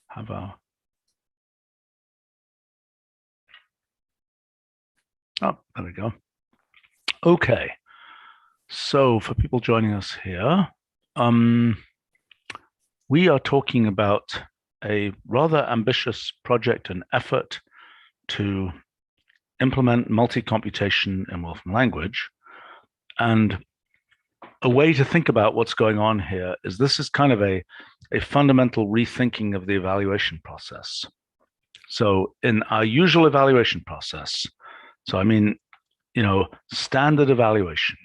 have our, oh, there we go. Okay, so for people joining us here, we are talking about a rather ambitious project and effort to implement multi-computation in Wolfram language. And a way to think about what's going on here is this is kind of a fundamental rethinking of the evaluation process. So in our usual evaluation process, so I mean, standard evaluation,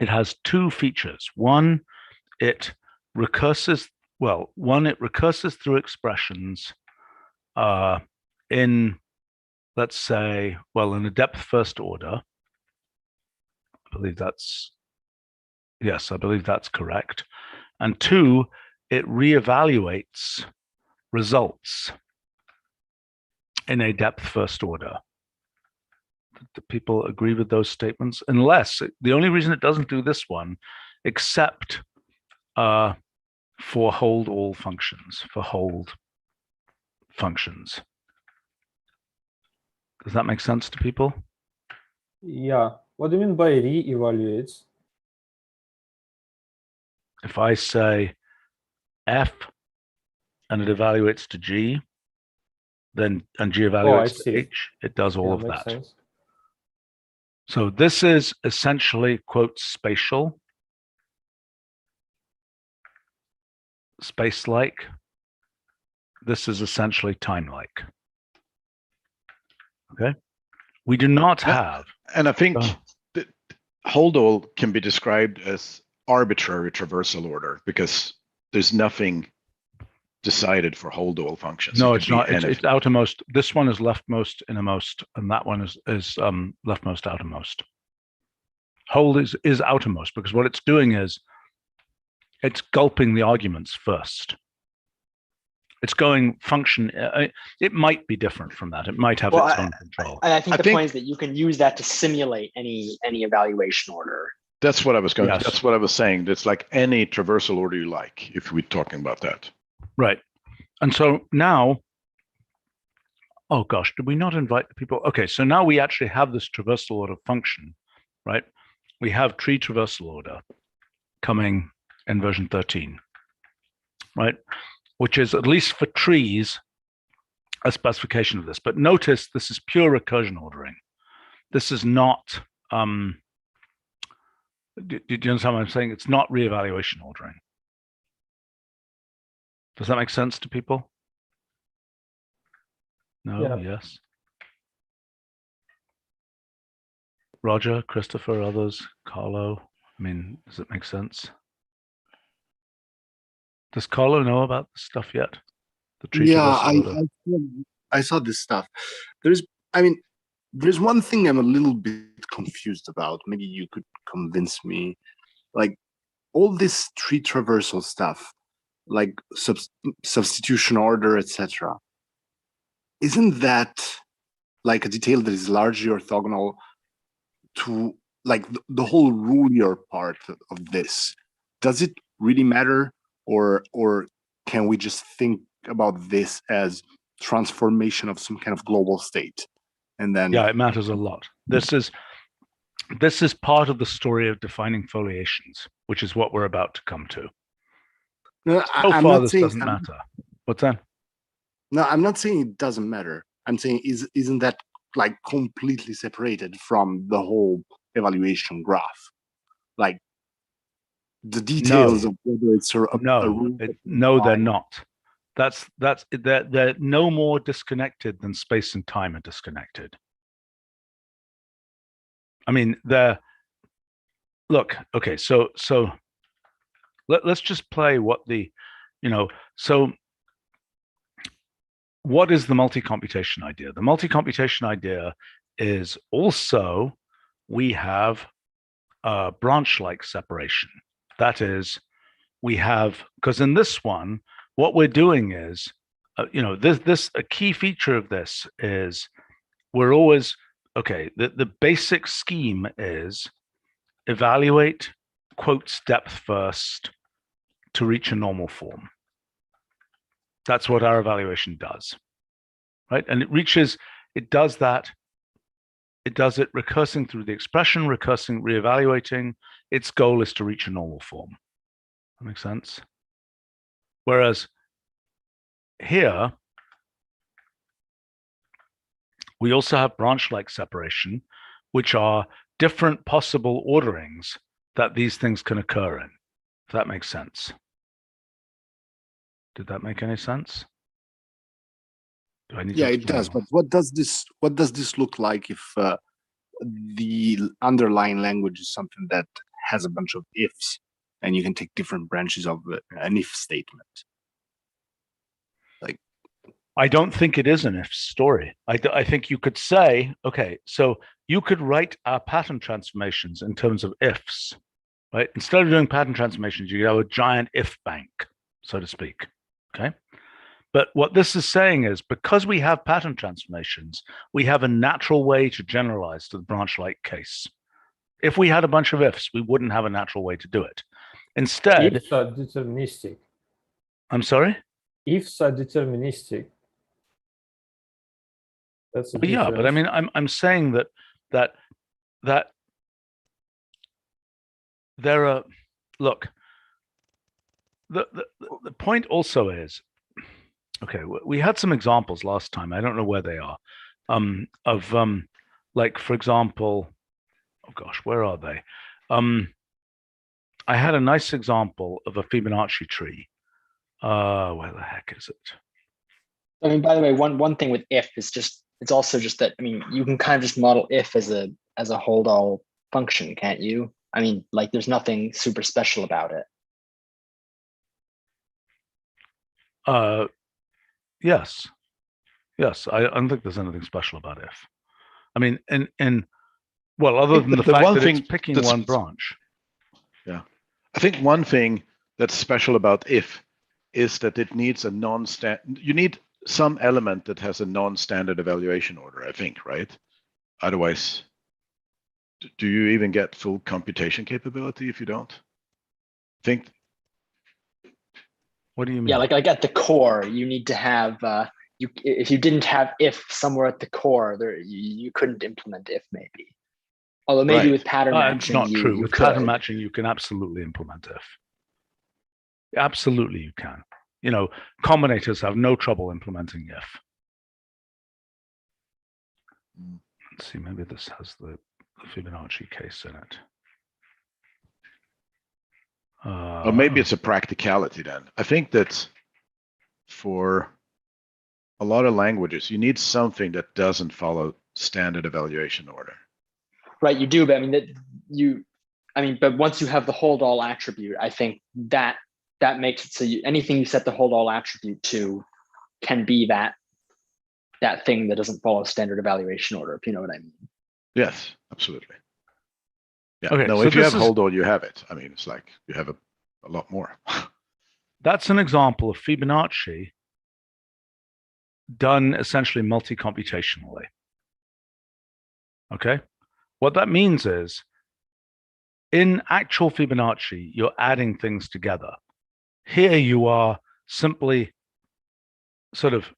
it has two features. One, it recurses through expressions in, let's say, in a depth first order. I believe that's correct. And two, it reevaluates results in a depth first order. Do people agree with those statements? Unless the only reason it doesn't do this one, except for hold all functions, Does that make sense to people? Yeah. What do you mean by re-evaluates? If I say F and it evaluates to G, and G evaluates to H, it does all of that. Sense. So this is essentially, quote, spatial, space-like. This is essentially time-like. Okay? We do not have... And I think that hold all can be described as arbitrary traversal order because there's nothing decided for hold all functions. No, it's not. It's outermost. This one is leftmost, innermost, and that one is leftmost, outermost. Hold is outermost because what it's doing is it's gulping the arguments first. It's going function. It might be different from that. It might have its own control. I think the point is that you can use that to simulate any evaluation order. That's what I was going. Yes. That's what I was saying. It's like any traversal order you like, if we're talking about that. Right. And so now, oh gosh, did we not invite the people? Okay, so now we actually have this traversal order function, right? We have tree traversal order coming in version 13, right? Which is, at least for trees, a specification of this. But notice this is pure recursion ordering. This is not, do you understand what I'm saying? It's not reevaluation ordering. Does that make sense to people? No, yeah. Yes. Roger, Christopher, others, Carlo. I mean, does it make sense? Does Carlo know about this stuff yet? The tree I saw this stuff. There's one thing I'm a little bit confused about. Maybe you could convince me. Like all this tree traversal stuff, like substitution order, etc. Isn't that like a detail that is largely orthogonal to like the whole ruler part of this? Does it really matter, or can we just think about this as transformation of some kind of global state? And then yeah, it matters a lot. This is part of the story of defining foliations, which is what we're about to come to. No, so I'm far, not this saying, doesn't matter. What's that? No, I'm not saying it doesn't matter. I'm saying isn't that like completely separated from the whole evaluation graph? Like the details of whether it's a no, they're not. They're no more disconnected than space and time are disconnected. I mean, okay, so let's just play what so what is the multi-computation idea? The multi-computation idea is also we have a branch-like separation. That is, we have, because in this one, what we're doing is, a key feature of this is we're always, okay, the basic scheme is evaluate, quotes depth first to reach a normal form. That's what our evaluation does, right? And it does that. It does it recursing through the expression, recursing, reevaluating. Its goal is to reach a normal form. That makes sense? Whereas here, we also have branch-like separation, which are different possible orderings that these things can occur in, if that makes sense. Did that make any sense? Do I need to Yeah, it explain does. more? But what does this look like if the underlying language is something that has a bunch of ifs, and you can take different branches of an if statement? Like, I don't think it is an if story. I think you could say, okay, so you could write our pattern transformations in terms of ifs, right? Instead of doing pattern transformations, you have a giant if bank, so to speak, okay? But what this is saying is, because we have pattern transformations, we have a natural way to generalize to the branch-like case. If we had a bunch of ifs, we wouldn't have a natural way to do it. Instead, Ifs are deterministic. I'm sorry? Ifs are deterministic. That's a Well, yeah, but I difference. mean, I'm saying that there are, look, the point also is, okay, we had some examples last time. I don't know where they are. Of like, for example, oh gosh, where are they? I had a nice example of a Fibonacci tree. Where the heck is it? I mean, by the way, one thing with if is just, it's also just that, I mean, you can kind of just model if as a hold all function, can't you? I mean, like there's nothing super special about it. Yes. I don't think there's anything special about if. I mean, well, other than the the fact one that thing it's picking that's- one branch. Yeah. I think one thing that's special about if is that it needs a non-standard, you need some element that has a non-standard evaluation order, I think, right? Otherwise, do you even get full computation capability if you don't? Think. What do you mean? Yeah, like at the core, you need to have if you didn't have if somewhere at the core, you couldn't implement if maybe. Although maybe Right. with pattern matching, it's not you true. With could. pattern matching, you can absolutely implement if. Absolutely, you can. You know, combinators have no trouble implementing if. Let's see, maybe this has the Fibonacci case in it. Or maybe it's a practicality then. I think that for a lot of languages, you need something that doesn't follow standard evaluation order. Right, you do, but I mean but once you have the hold all attribute, I think that makes it so anything you set the hold all attribute to can be that thing that doesn't follow standard evaluation order, if you know what I mean. Yes, absolutely. Yeah. Okay, No, so if you this have is- hold all, you have it. I mean, it's like you have a lot more. That's an example of Fibonacci done essentially multi-computationally. Okay? What that means is, in actual Fibonacci, you're adding things together. Here you are simply sort of,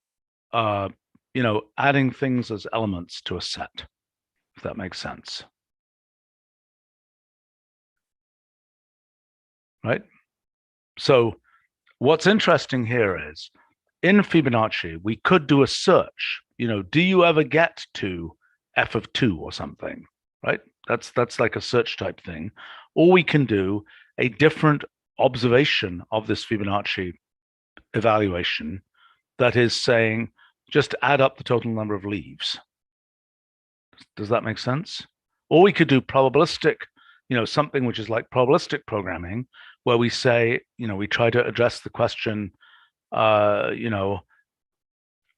adding things as elements to a set, if that makes sense. Right? So what's interesting here is, in Fibonacci, we could do a search. Do you ever get to f of 2 or something, right? That's like a search type thing. Or we can do a different observation of this Fibonacci evaluation that is saying, just add up the total number of leaves. Does that make sense? Or we could do probabilistic, something which is like probabilistic programming, where we say, we try to address the question,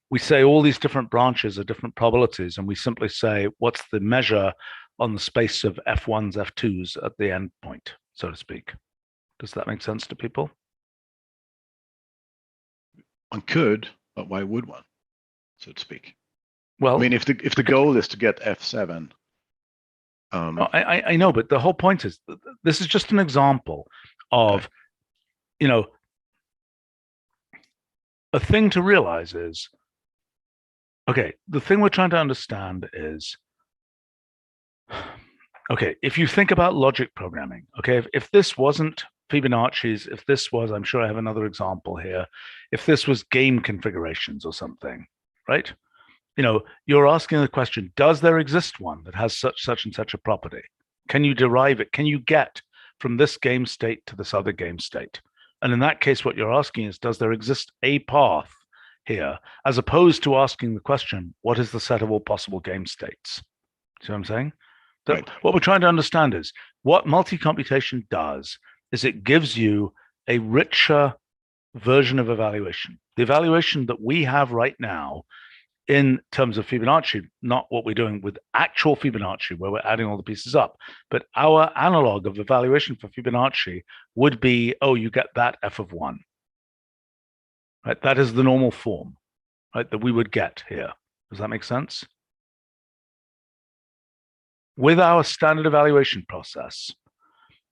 we say all these different branches are different probabilities, and we simply say, what's the measure on the space of F1s, F2s at the end point, so to speak. Does that make sense to people? One could, but why would one, so to speak? Well, I mean, if the goal is to get F7. I know, but the whole point is, this is just an example of, a thing to realize is, okay, the thing we're trying to understand is, okay, if you think about logic programming, okay, if this wasn't Fibonacci's, if this was, I'm sure I have another example here, if this was game configurations or something, right? You know, you're asking the question, does there exist one that has such and such a property? Can you derive it? Can you get from this game state to this other game state? And in that case, what you're asking is, does there exist a path here, as opposed to asking the question, what is the set of all possible game states? See what I'm saying? Right. What we're trying to understand is what multi-computation does is it gives you a richer version of evaluation. The evaluation that we have right now in terms of Fibonacci, not what we're doing with actual Fibonacci, where we're adding all the pieces up, but our analog of evaluation for Fibonacci would be, oh, you get that f of 1. Right? That is the normal form, right, that we would get here. Does that make sense? With our standard evaluation process,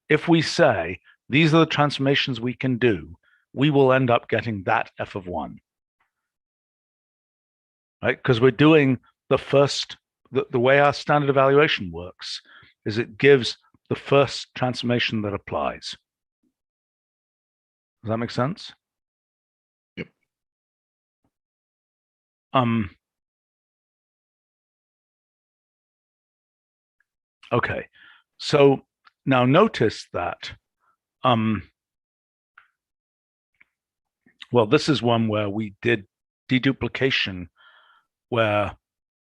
if we say, these are the transformations we can do, we will end up getting that f of 1. Right? Because we're doing the first, the way our standard evaluation works is it gives the first transformation that applies. Does that make sense? Yep. Okay. So now notice that, well, this is one where we did deduplication, where,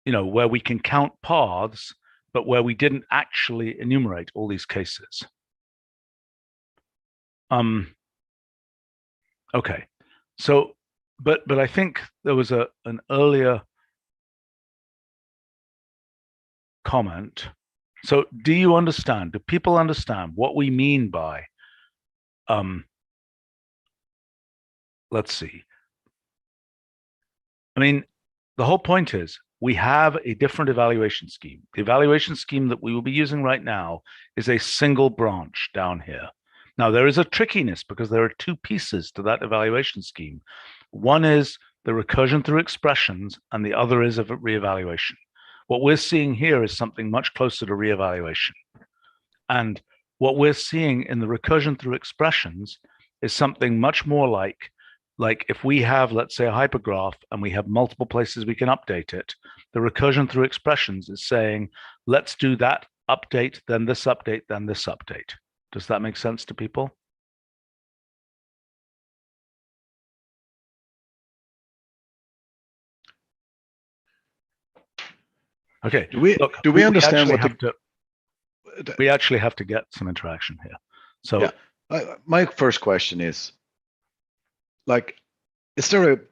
you know, where we can count paths, but where we didn't actually enumerate all these cases. Okay, so, but I think there was an earlier comment. So do you understand, do people understand what we mean by, let's see. I mean, the whole point is we have a different evaluation scheme. The evaluation scheme that we will be using right now is a single branch down here. Now, there is a trickiness because there are two pieces to that evaluation scheme. One is the recursion through expressions, and the other is a reevaluation. What we're seeing here is something much closer to reevaluation. And what we're seeing in the recursion through expressions is something much more like if we have, let's say, a hypergraph and we have multiple places we can update it, the recursion through expressions is saying, let's do that update, then this update, then this update. Does that make sense to people? Okay. Do we understand what we actually have to get some interaction here. So yeah, my first question is, like, is there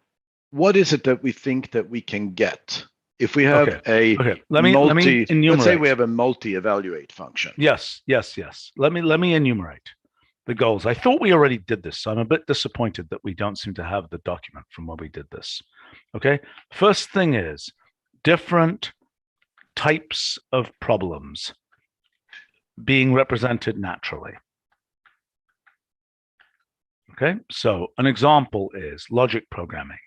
what is it that we think that we can get if we have let me enumerate. Let's say we have a multi-evaluate function. Yes. Let me enumerate the goals. I thought we already did this, so I'm a bit disappointed that we don't seem to have the document from when we did this. Okay, first thing is different types of problems being represented naturally. Okay, so an example is logic programming.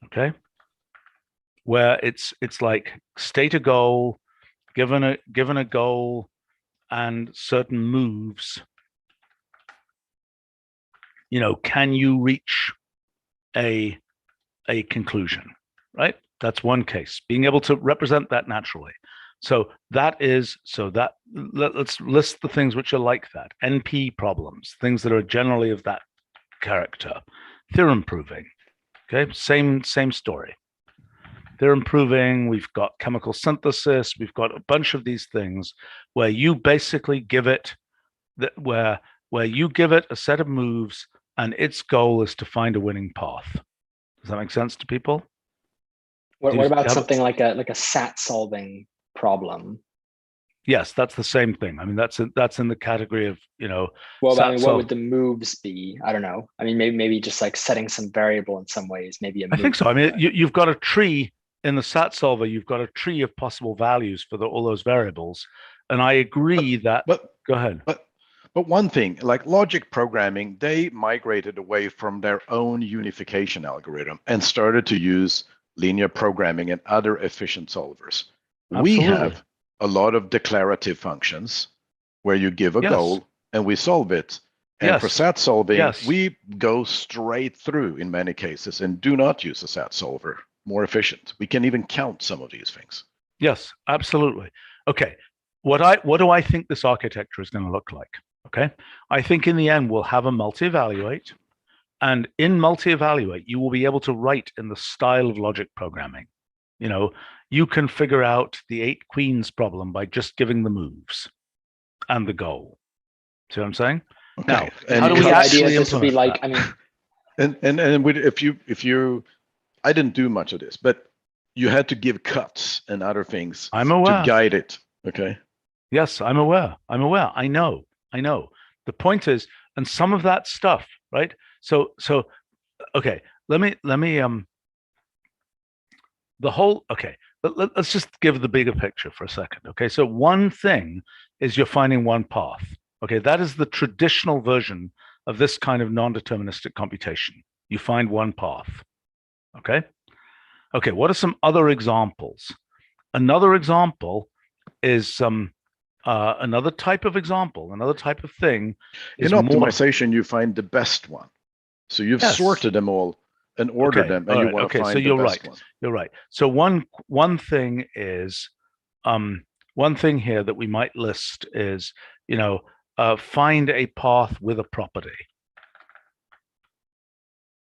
Okay, where it's like state a goal, given a goal and certain moves, you know, can you reach a conclusion, right? That's one case, being able to represent that naturally. So let's list the things which are like that. NP problems, things that are generally of that character. Theorem proving, okay, same story. Theorem proving, we've got chemical synthesis, we've got a bunch of these things where you basically give it where you give it a set of moves and its goal is to find a winning path. Does that make sense to people? What about something like a SAT solving problem? Yes, that's the same thing. I mean, that's in the category of, you know. Well, I mean, what would the moves be? I don't know. I mean, maybe just like setting some variable in some ways. Maybe I think so. I mean, you've got a tree in the SAT solver. You've got a tree of possible values for all those variables, and I agree that. But go ahead. But one thing, like logic programming, they migrated away from their own unification algorithm and started to use linear programming and other efficient solvers. We Absolutely. have a lot of declarative functions where you give a Yes. goal and we solve it. And for Yes. SAT solving, Yes. we go straight through in many cases and do not use a SAT solver. More efficient. We can even count some of these things. Yes, absolutely. Okay. What do I think this architecture is going to look like? Okay. I think in the end we'll have a multi-evaluate, and in multi-evaluate you will be able to write in the style of logic programming. You know, you can figure out the 8 queens problem by just giving the moves and the goal. See what I'm saying? Okay. Now, And how do we the actually idea is this would be implement like, that? I mean, and if you I didn't do much of this, but you had to give cuts and other things I'm aware. to guide it. Okay. Yes, I'm aware. I'm aware. I know. The point is, and some of that stuff, right? So okay, let me the whole okay, let's just give the bigger picture for a second. Okay, so one thing is you're finding one path. Okay, that is the traditional version of this kind of non-deterministic computation. You find one path. Okay. What are some other examples? Another example is another type of example, another type of thing is in optimization, you find the best one. So you've Yes. sorted them all and ordered them, and you want to find so the you're best right. one. You're right. So one thing is one thing here that we might list is, you know, find a path with a property,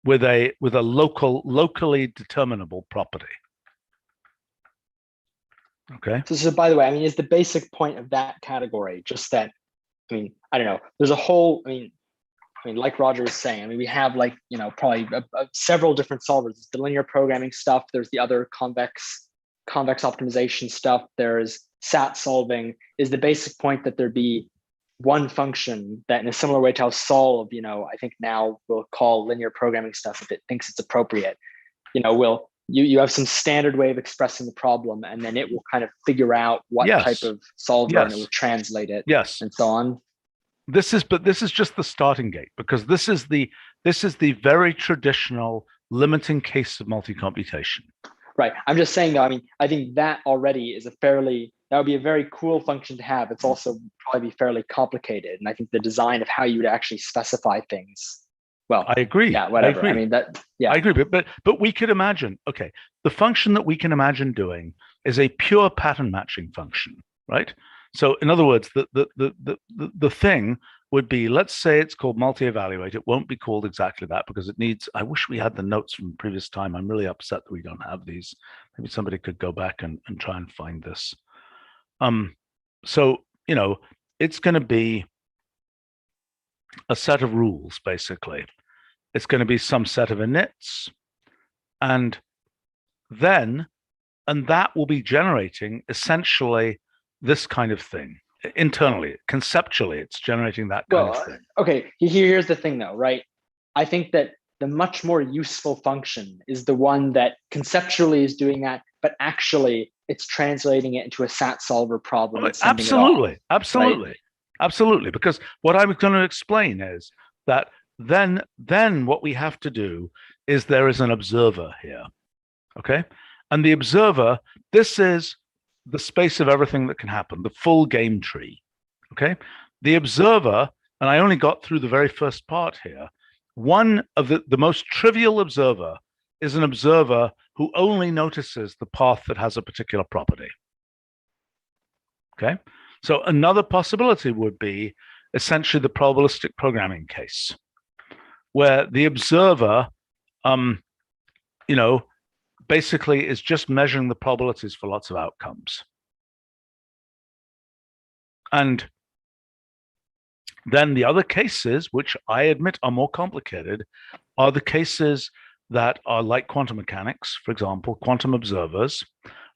with a locally determinable property. Okay. so by the way, I mean, is the basic point of that category just that, I mean, I don't know, there's a whole, I mean, like Roger was saying, I mean, we have like, you know, probably several different solvers. There's the linear programming stuff. There's the other convex optimization stuff. There's SAT solving. Is the basic point that there be one function that, in a similar way to how solve, you know, I think now we'll call linear programming stuff if it thinks it's appropriate, you know, you have some standard way of expressing the problem, and then it will kind of figure out what Yes. type of solver, Yes. and it will translate it, Yes. and so on. This is just the starting gate, because this is the very traditional limiting case of multi-computation. Right. I'm just saying though, I mean, I think that already is that would be a very cool function to have. It's also probably be fairly complicated. And I think the design of how you would actually specify things. Well, I agree. yeah, whatever. I agree. I mean, that, yeah. I agree, but we could imagine, okay, the function that we can imagine doing is a pure pattern matching function, right? So in other words, the thing would be, let's say it's called multi-evaluate. It won't be called exactly that because it needs, I wish we had the notes from previous time. I'm really upset that we don't have these. Maybe somebody could go back and try and find this. So, you know, it's going to be a set of rules, basically. It's going to be some set of inits, and that will be generating essentially this kind of thing internally. Conceptually, it's generating that kind of thing. Okay, here's the thing though, right? I think that the much more useful function is the one that conceptually is doing that, but actually it's translating it into a SAT solver problem. Absolutely. Right? Absolutely. Because what I was going to explain is that then what we have to do is there is an observer here. Okay. And the observer, this is the space of everything that can happen, the full game tree. Okay. The observer, and I only got through the very first part here. One of the most trivial observer is an observer who only notices the path that has a particular property. Okay. So another possibility would be essentially the probabilistic programming case, where the observer, you know, basically is just measuring the probabilities for lots of outcomes. And then the other cases, which I admit are more complicated, are the cases that are like quantum mechanics, for example, quantum observers,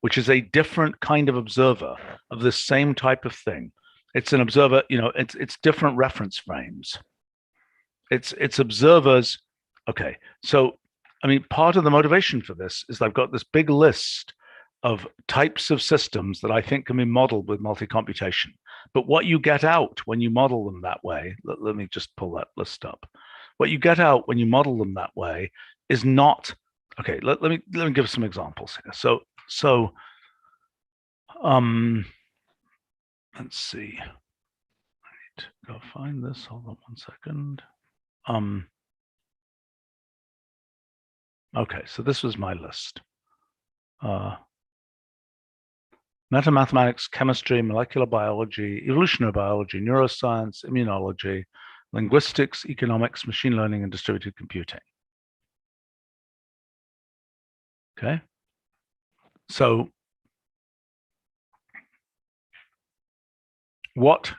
which is a different kind of observer of the same type of thing. It's an observer, you know, it's different reference frames. It's observers. Okay, so I mean, part of the motivation for this is I've got this big list of types of systems that I think can be modeled with multi-computation. But what you get out when you model them that way, let me just pull that list up. What you get out when you model them that way is not, okay, let me give some examples here. So let's see. I need to go find this. Hold on 1 second. Okay, so this was my list. Metamathematics, chemistry, molecular biology, evolutionary biology, neuroscience, immunology, linguistics, economics, machine learning, and distributed computing. Okay. So what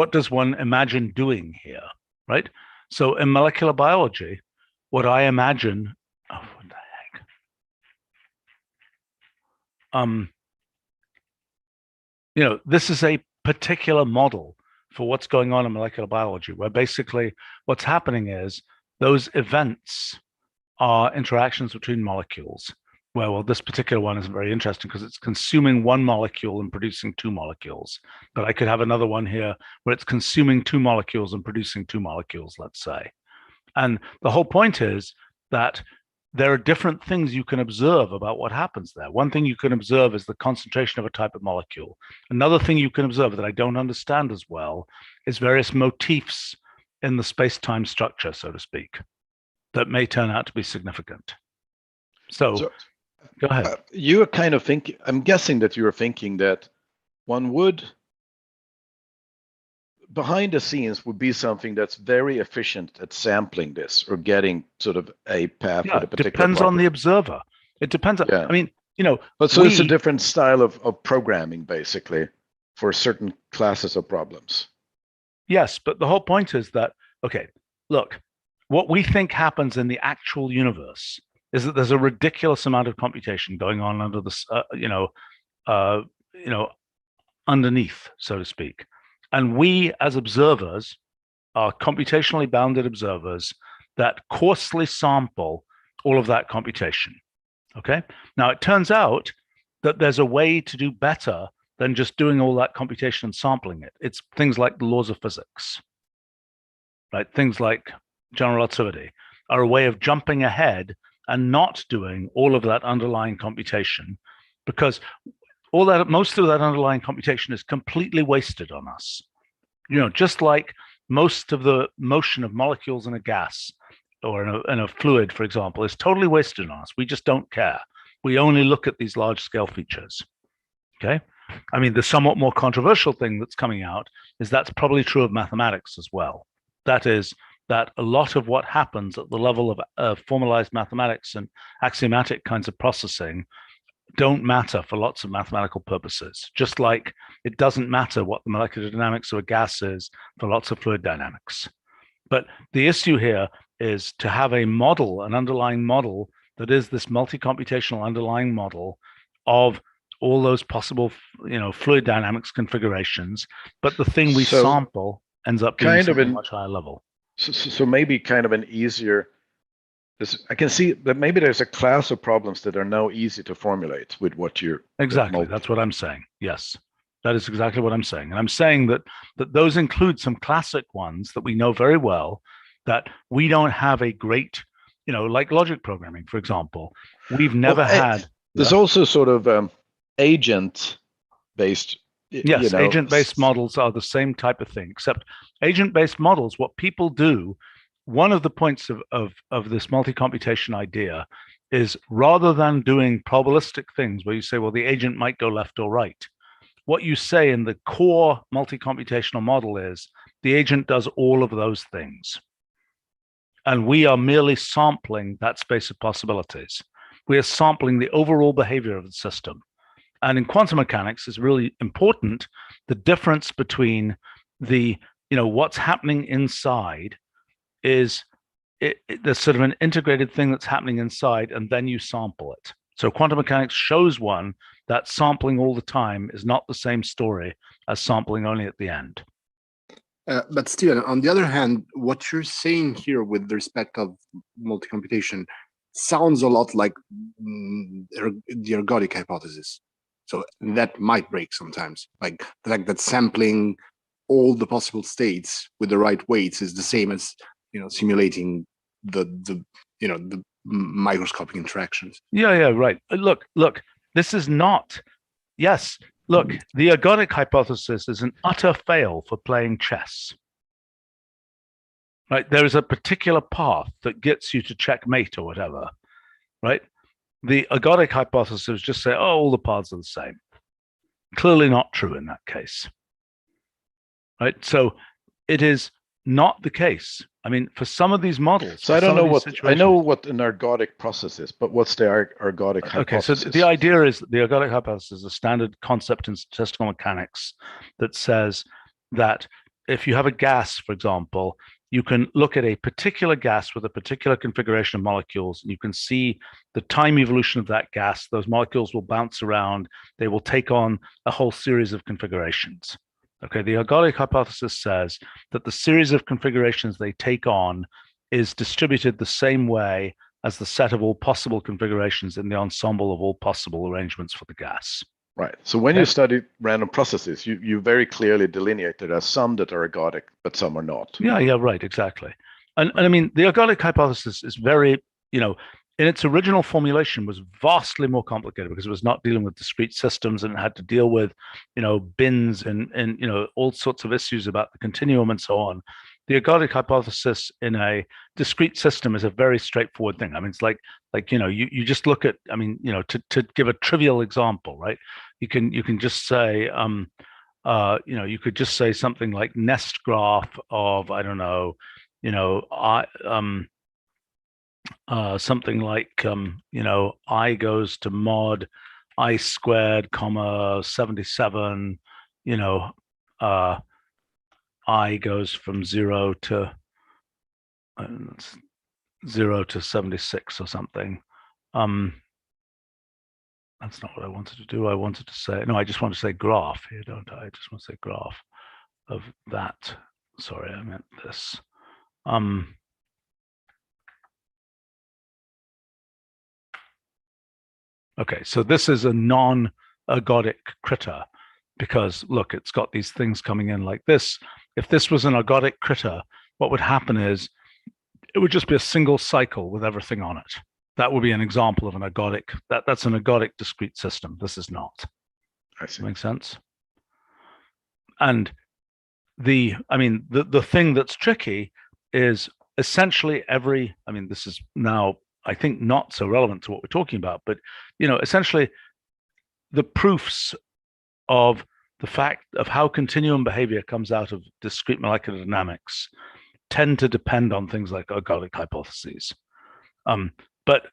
does one imagine doing here, right? So in molecular biology, what I imagine, oh, what the heck? You know, this is a particular model for what's going on in molecular biology, where basically what's happening is those events are interactions between molecules, where, well, this particular one is very interesting because it's consuming one molecule and producing two molecules. But I could have another one here where it's consuming two molecules and producing two molecules, let's say. And the whole point is that there are different things you can observe about what happens there. One thing you can observe is the concentration of a type of molecule. Another thing you can observe that I don't understand as well is various motifs in the space-time structure, so to speak, that may turn out to be significant. So go ahead. You are kind of thinking, I'm guessing that you are thinking that one would, behind the scenes, would be something that's very efficient at sampling this or getting sort of a path with a particular depends property. on the observer. It depends on, I mean, you know. But so it's a different style of programming, basically, for certain classes of problems. Yes, but the whole point is that, okay, look, what we think happens in the actual universe is that there's a ridiculous amount of computation going on under the, underneath, so to speak. And we, as observers, are computationally bounded observers that coarsely sample all of that computation. Okay. Now, it turns out that there's a way to do better than just doing all that computation and sampling it. It's things like the laws of physics, right? Things like general relativity are a way of jumping ahead and not doing all of that underlying computation, because most of that underlying computation is completely wasted on us. You know, just like most of the motion of molecules in a gas or in a fluid, for example, is totally wasted on us. We just don't care. We only look at these large scale features. Okay. I mean, the somewhat more controversial thing that's coming out is that's probably true of mathematics as well. That is, that a lot of what happens at the level of formalized mathematics and axiomatic kinds of processing don't matter for lots of mathematical purposes, just like it doesn't matter what the molecular dynamics of a gas is for lots of fluid dynamics. But the issue here is to have a model, an underlying model that is this multi-computational underlying model of all those possible, fluid dynamics configurations. But the thing we sample ends up being kind of a much higher level. So maybe kind of an easier. I can see that maybe there's a class of problems that are now easy to formulate with what you're. Exactly. That's what I'm saying. Yes, that is exactly what I'm saying. And I'm saying that those include some classic ones that we know very well, that we don't have a great, like logic programming, for example. We've never had. There's also sort of agent-based. Yes, agent-based models are the same type of thing, except agent-based models, what people do, one of the points of this multi-computation idea is, rather than doing probabilistic things where you say, well, the agent might go left or right, what you say in the core multi-computational model is the agent does all of those things. And we are merely sampling that space of possibilities. We are sampling the overall behavior of the system. And in quantum mechanics is really important, the difference between the, what's happening inside is there's sort of an integrated thing that's happening inside, and then you sample it. So quantum mechanics shows one that sampling all the time is not the same story as sampling only at the end. But Steven, on the other hand, what you're saying here with respect of multi-computation sounds a lot like the ergodic hypothesis. So that might break sometimes. Like the fact that sampling all the possible states with the right weights is the same as simulating the microscopic interactions. Yeah, right. Look, this is not. Yes, look, the ergodic hypothesis is an utter fail for playing chess. Right? There is a particular path that gets you to checkmate or whatever, right? The ergodic hypothesis just say, oh, all the paths are the same. Clearly not true in that case, right? So it is not the case. I mean, for some of these models, so I don't know what I know what an ergodic process is, but what's the ergodic hypothesis? Okay, so the idea is the ergodic hypothesis is a standard concept in statistical mechanics that says that if you have a gas, for example, you can look at a particular gas with a particular configuration of molecules, and you can see the time evolution of that gas. Those molecules will bounce around. They will take on a whole series of configurations. Okay, the ergodic hypothesis says that the series of configurations they take on is distributed the same way as the set of all possible configurations in the ensemble of all possible arrangements for the gas. Right. So when you study random processes, you very clearly delineate there are some that are ergodic, but some are not. Yeah, right, exactly. And I mean, the ergodic hypothesis is very, in its original formulation was vastly more complicated because it was not dealing with discrete systems and it had to deal with, bins and all sorts of issues about the continuum and so on. The ergodic hypothesis in a discrete system is a very straightforward thing. I mean, it's like you just look at, to give a trivial example, right? You can just say, you could just say something like nest graph of, I don't know, something like, I goes to mod I squared, comma 77, I goes from 0 to 76 or something. That's not what I wanted to do. I wanted to say, no, I just want to say graph here, don't I? I just want to say graph of that. Sorry, I meant this. Okay, so this is a non-ergodic critter because look, it's got these things coming in like this. If this was an ergodic critter, what would happen is it would just be a single cycle with everything on it. That would be an example of an ergodic, that's an ergodic discrete system. This is not. I see. Makes sense? And the thing that's tricky is essentially this is now, I think, not so relevant to what we're talking about, but, essentially the proofs of the fact of how continuum behavior comes out of discrete molecular dynamics tend to depend on things like ergodic hypotheses. But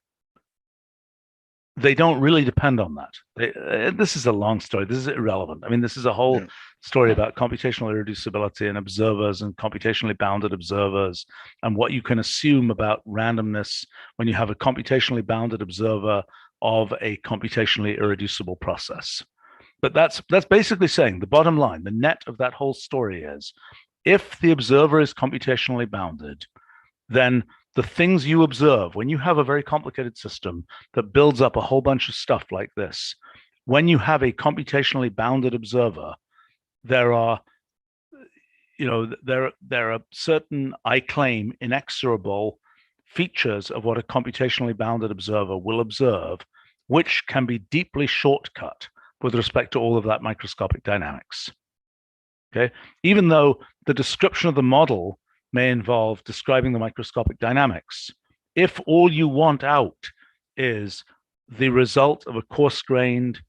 they don't really depend on that. This is a long story. This is irrelevant. I mean, this is a whole story about computational irreducibility and observers and computationally bounded observers and what you can assume about randomness when you have a computationally bounded observer of a computationally irreducible process. But that's basically saying the bottom line, the net of that whole story is, if the observer is computationally bounded, then the things you observe, when you have a very complicated system that builds up a whole bunch of stuff like this, when you have a computationally bounded observer, there are certain, I claim, inexorable features of what a computationally bounded observer will observe, which can be deeply shortcut with respect to all of that microscopic dynamics. Okay, even though the description of the model may involve describing the microscopic dynamics, if all you want out is the result of a coarse-grained,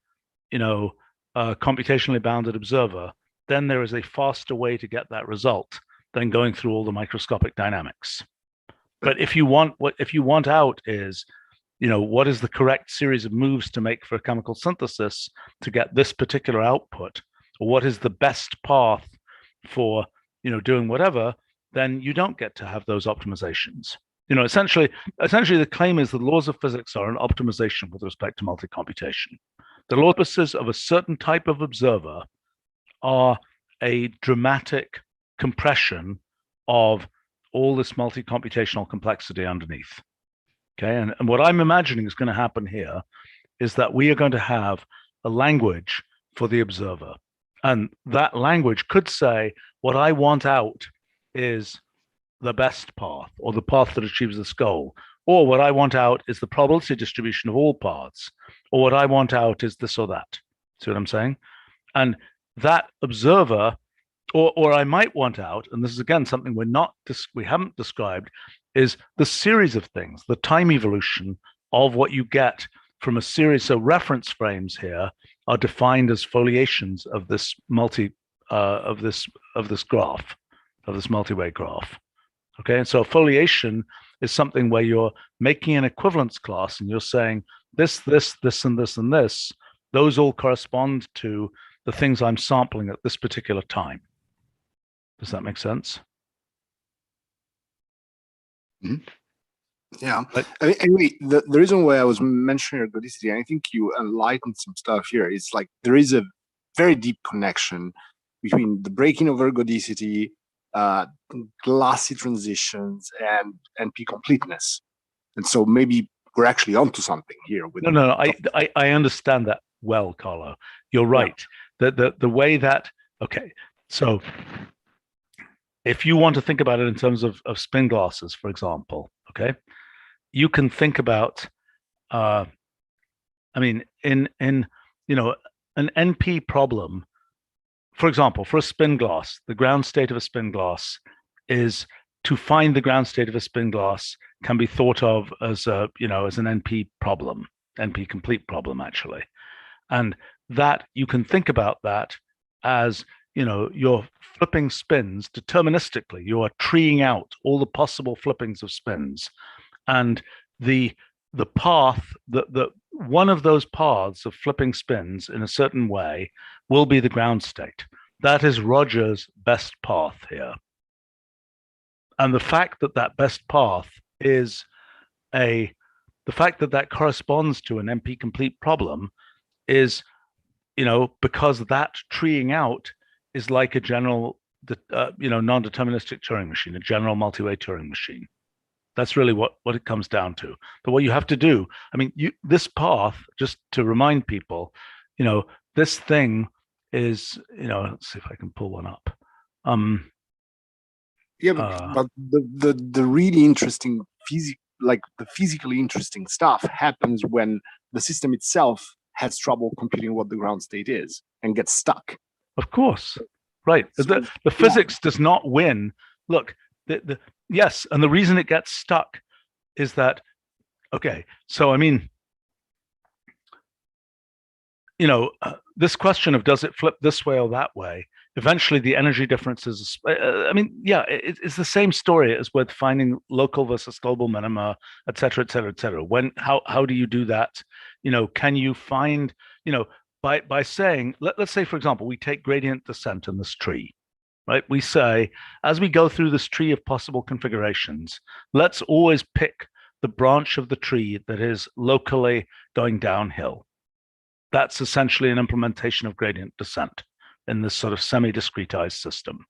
computationally bounded observer, then there is a faster way to get that result than going through all the microscopic dynamics. But if you want out is, what is the correct series of moves to make for a chemical synthesis to get this particular output, or what is the best path for, doing whatever, then you don't get to have those optimizations. Essentially the claim is the laws of physics are an optimization with respect to multicomputation. The laws of a certain type of observer are a dramatic compression of all this multi-computational complexity underneath. Okay, and what I'm imagining is going to happen here is that we are going to have a language for the observer. And that language could say, what I want out is the best path, or the path that achieves this goal. Or what I want out is the probability distribution of all paths. Or what I want out is this or that. See what I'm saying? And that observer, or I might want out, and this is again something we haven't described, is the series of things, the time evolution of what you get from a series. So reference frames here are defined as foliations of this graph, of this multi-way graph. Okay, and so a foliation is something where you're making an equivalence class and you're saying this, and this, and this. Those all correspond to the things I'm sampling at this particular time. Does that make sense? Mm-hmm. Yeah. But, I mean, anyway, the reason why I was mentioning ergodicity, and I think you enlightened some stuff here, is like there is a very deep connection between the breaking of ergodicity, glassy transitions, and NP completeness. And so maybe we're actually onto something here. With no, I understand that well, Carlo. You're right. Yeah. The way that, okay, so if you want to think about it in terms of spin glasses, for example, okay, you can think about, I mean, in you know, an NP problem, for example, for a spin glass, the ground state of a spin glass is, to find the ground state of a spin glass can be thought of as a, as an NP problem, NP complete problem, actually. And that you can think about that as, you're flipping spins deterministically. You are treeing out all the possible flippings of spins. And the path, one of those paths of flipping spins in a certain way will be the ground state. That is Roger's best path here. And the fact that that best path is the fact that that corresponds to an NP complete problem is, because that treeing out is like a general, non-deterministic Turing machine, a general multi-way Turing machine. That's really what it comes down to. But what you have to do, I mean, this path, just to remind people, this thing is, let's see if I can pull one up. Yeah, but the really interesting the physically interesting stuff happens when the system itself has trouble computing what the ground state is and gets stuck. Of course, right. So, the physics does not win. Look, yes, and the reason it gets stuck is that, okay, so I mean, this question of does it flip this way or that way, eventually the energy differences, it's the same story as with finding local versus global minima, et cetera, et cetera, et cetera. How do you do that? Can you find, by saying, let's say, for example, we take gradient descent in this tree, right? We say, as we go through this tree of possible configurations, let's always pick the branch of the tree that is locally going downhill. That's essentially an implementation of gradient descent in this sort of semi-discretized system.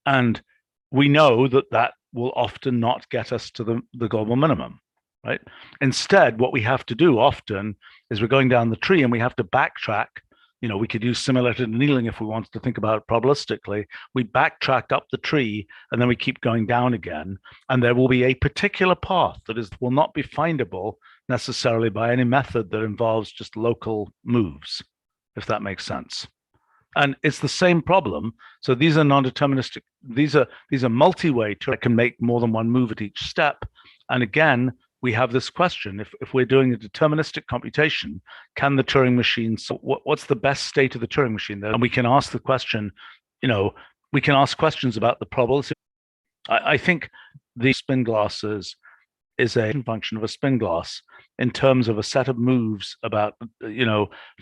And we know that that will often not get us to the global minimum, right? Instead, what we have to do often is we're going down the tree and we have to backtrack. We could use simulated annealing if we wanted to think about it probabilistically. We backtrack up the tree and then we keep going down again. And there will be a particular path that will not be findable necessarily by any method that involves just local moves, if that makes sense. And it's the same problem. So these are non-deterministic. These are multi-way that can make more than one move at each step. And again, we have this question: if we're doing a deterministic computation, can the Turing machine? So what's the best state of the Turing machine? And we can ask the question. We can ask questions about the probability. I think the spin glasses is a function of a spin glass in terms of a set of moves about,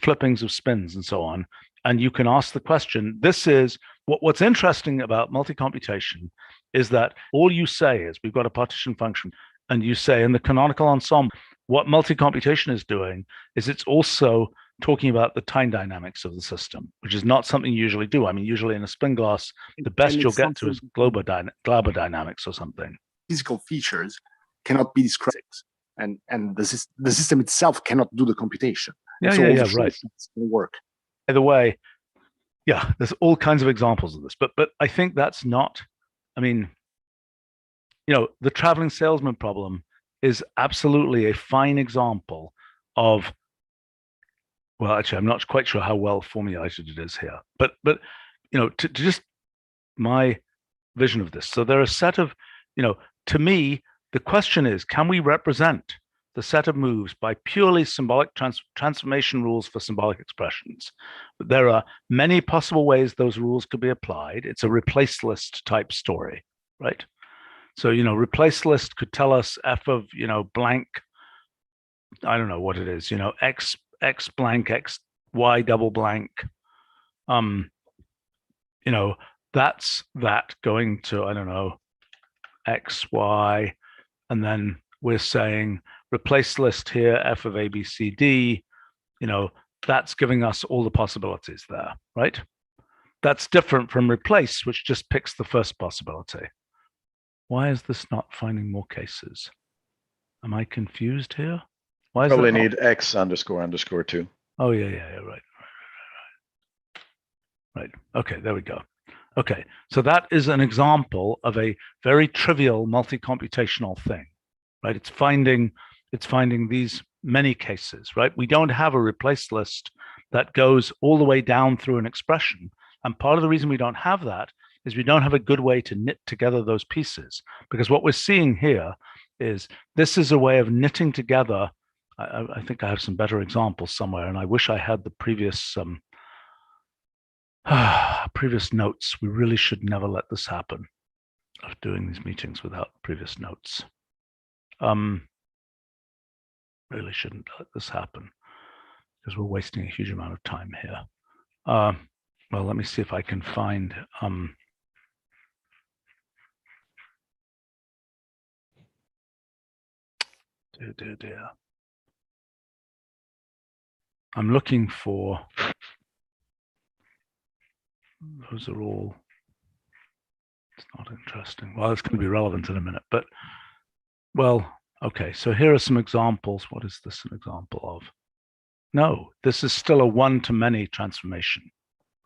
flippings of spins and so on. And you can ask the question, this is, what's interesting about multicomputation is that all you say is, we've got a partition function, and you say in the canonical ensemble, what multicomputation is doing is it's also talking about the time dynamics of the system, which is not something you usually do. I mean, usually in a spin glass, the best you'll get to is global dynamics or something. Physical features cannot be described. and the system itself cannot do the computation. Yeah, so yeah, all yeah, the right. shortcuts don't work. By the way, yeah, there's all kinds of examples of this, but I think that's not, I mean, the traveling salesman problem is absolutely a fine example of, well, actually, I'm not quite sure how well formulated it is here, but to just my vision of this. So there are a set of, to me, the question is, can we represent the set of moves by purely symbolic transformation rules for symbolic expressions? But there are many possible ways those rules could be applied. It's a replace list type story, right? So, replace list could tell us f of, blank, I don't know what it is, x blank, x, y double blank. That's that going to, I don't know, x, y, and then we're saying replace list here, f of a, b, c, d, that's giving us all the possibilities there, right? That's different from replace, which just picks the first possibility. Why is this not finding more cases? Am I confused here? Why is Probably that not... need x underscore too. Oh, yeah, right. Okay, there we go. Okay, so that is an example of a very trivial multi-computational thing, right? It's finding these many cases, right? We don't have a replace list that goes all the way down through an expression. And part of the reason we don't have that is we don't have a good way to knit together those pieces. Because what we're seeing here is this is a way of knitting together. I think I have some better examples somewhere, and I wish I had the previous previous notes. We really should never let this happen, of doing these meetings without previous notes. Really shouldn't let this happen because we're wasting a huge amount of time here. Well, let me see if I can find dear. I'm looking for, those are all, it's not interesting. Well, it's going to be relevant in a minute, but, well, okay, so here are some examples. What is this an example of? No, this is still a one-to-many transformation.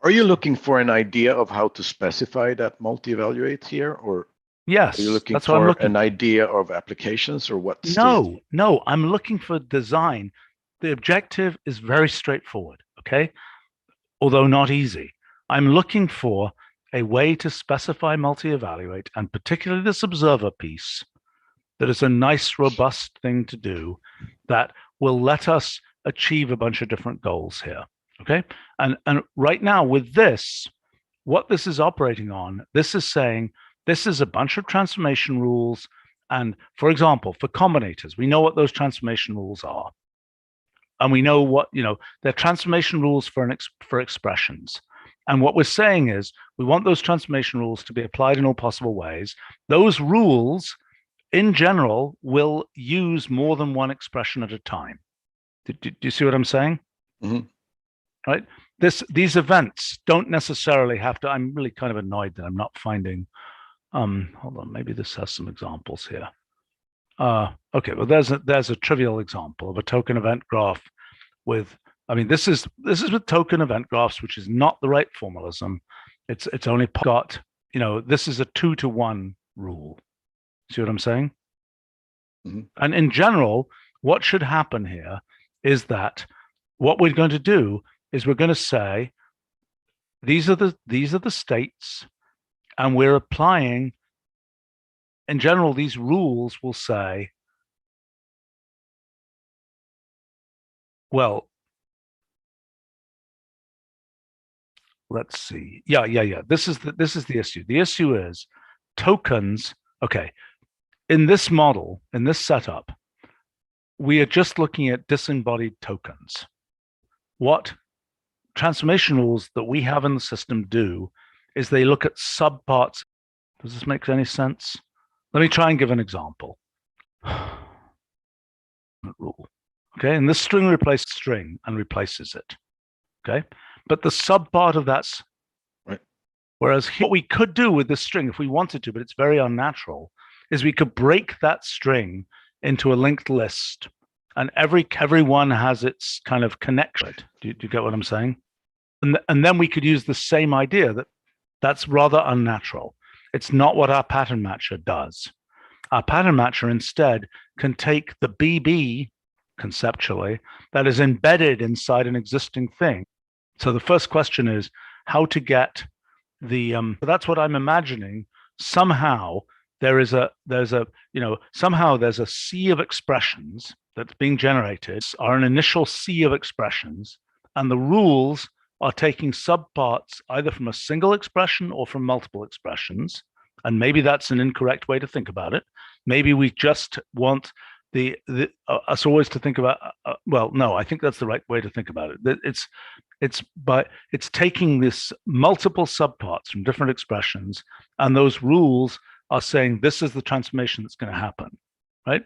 Are you looking for an idea of how to specify that multi-evaluate here, or yes, are you looking that's for what I'm looking an idea of applications, or what? No, I'm looking for design. The objective is very straightforward, okay? Although not easy. I'm looking for a way to specify multi-evaluate, and particularly this observer piece, that is a nice, robust thing to do that will let us achieve a bunch of different goals here, okay? And right now with this, what this is operating on, this is saying, this is a bunch of transformation rules. And for example, for combinators, we know what those transformation rules are. And we know what, they're transformation rules for expressions. And what we're saying is we want those transformation rules to be applied in all possible ways. Those rules, in general, will use more than one expression at a time. Do you see what I'm saying? Mm-hmm. Right? These events don't necessarily have to, I'm really kind of annoyed that I'm not finding, hold on, maybe this has some examples here. Okay, well, there's a trivial example of a token event graph with, I mean, this is with token event graphs, which is not the right formalism. It's only got, this is a 2-to-1 rule. See what I'm saying? Mm-hmm. And in general, what should happen here is that what we're going to do is we're going to say, these are the states, and we're applying, in general, these rules will say, well, let's see. Yeah. This is the issue. The issue is tokens. Okay. In this model, in this setup, we are just looking at disembodied tokens. What transformation rules that we have in the system do is they look at subparts. Does this make any sense? Let me try and give an example. Rule. Okay, and this string replaces string and replaces it. Okay, but the subpart of that's right. Whereas what we could do with this string, if we wanted to, but it's very unnatural, is we could break that string into a linked list, and everyone has its kind of connection. Do you get what I'm saying? And then we could use the same idea that's rather unnatural. It's not what our pattern matcher does. Our pattern matcher instead can take the BB conceptually that is embedded inside an existing thing. So the first question is how to get the that's what I'm imagining. Somehow there's a sea of expressions that's being generated, are an initial sea of expressions, and the rules are taking subparts either from a single expression or from multiple expressions. And maybe that's an incorrect way to think about it. Maybe we just want us always to think about, well, no, I think that's the right way to think about it. It's taking this multiple subparts from different expressions, and those rules are saying this is the transformation that's going to happen, right?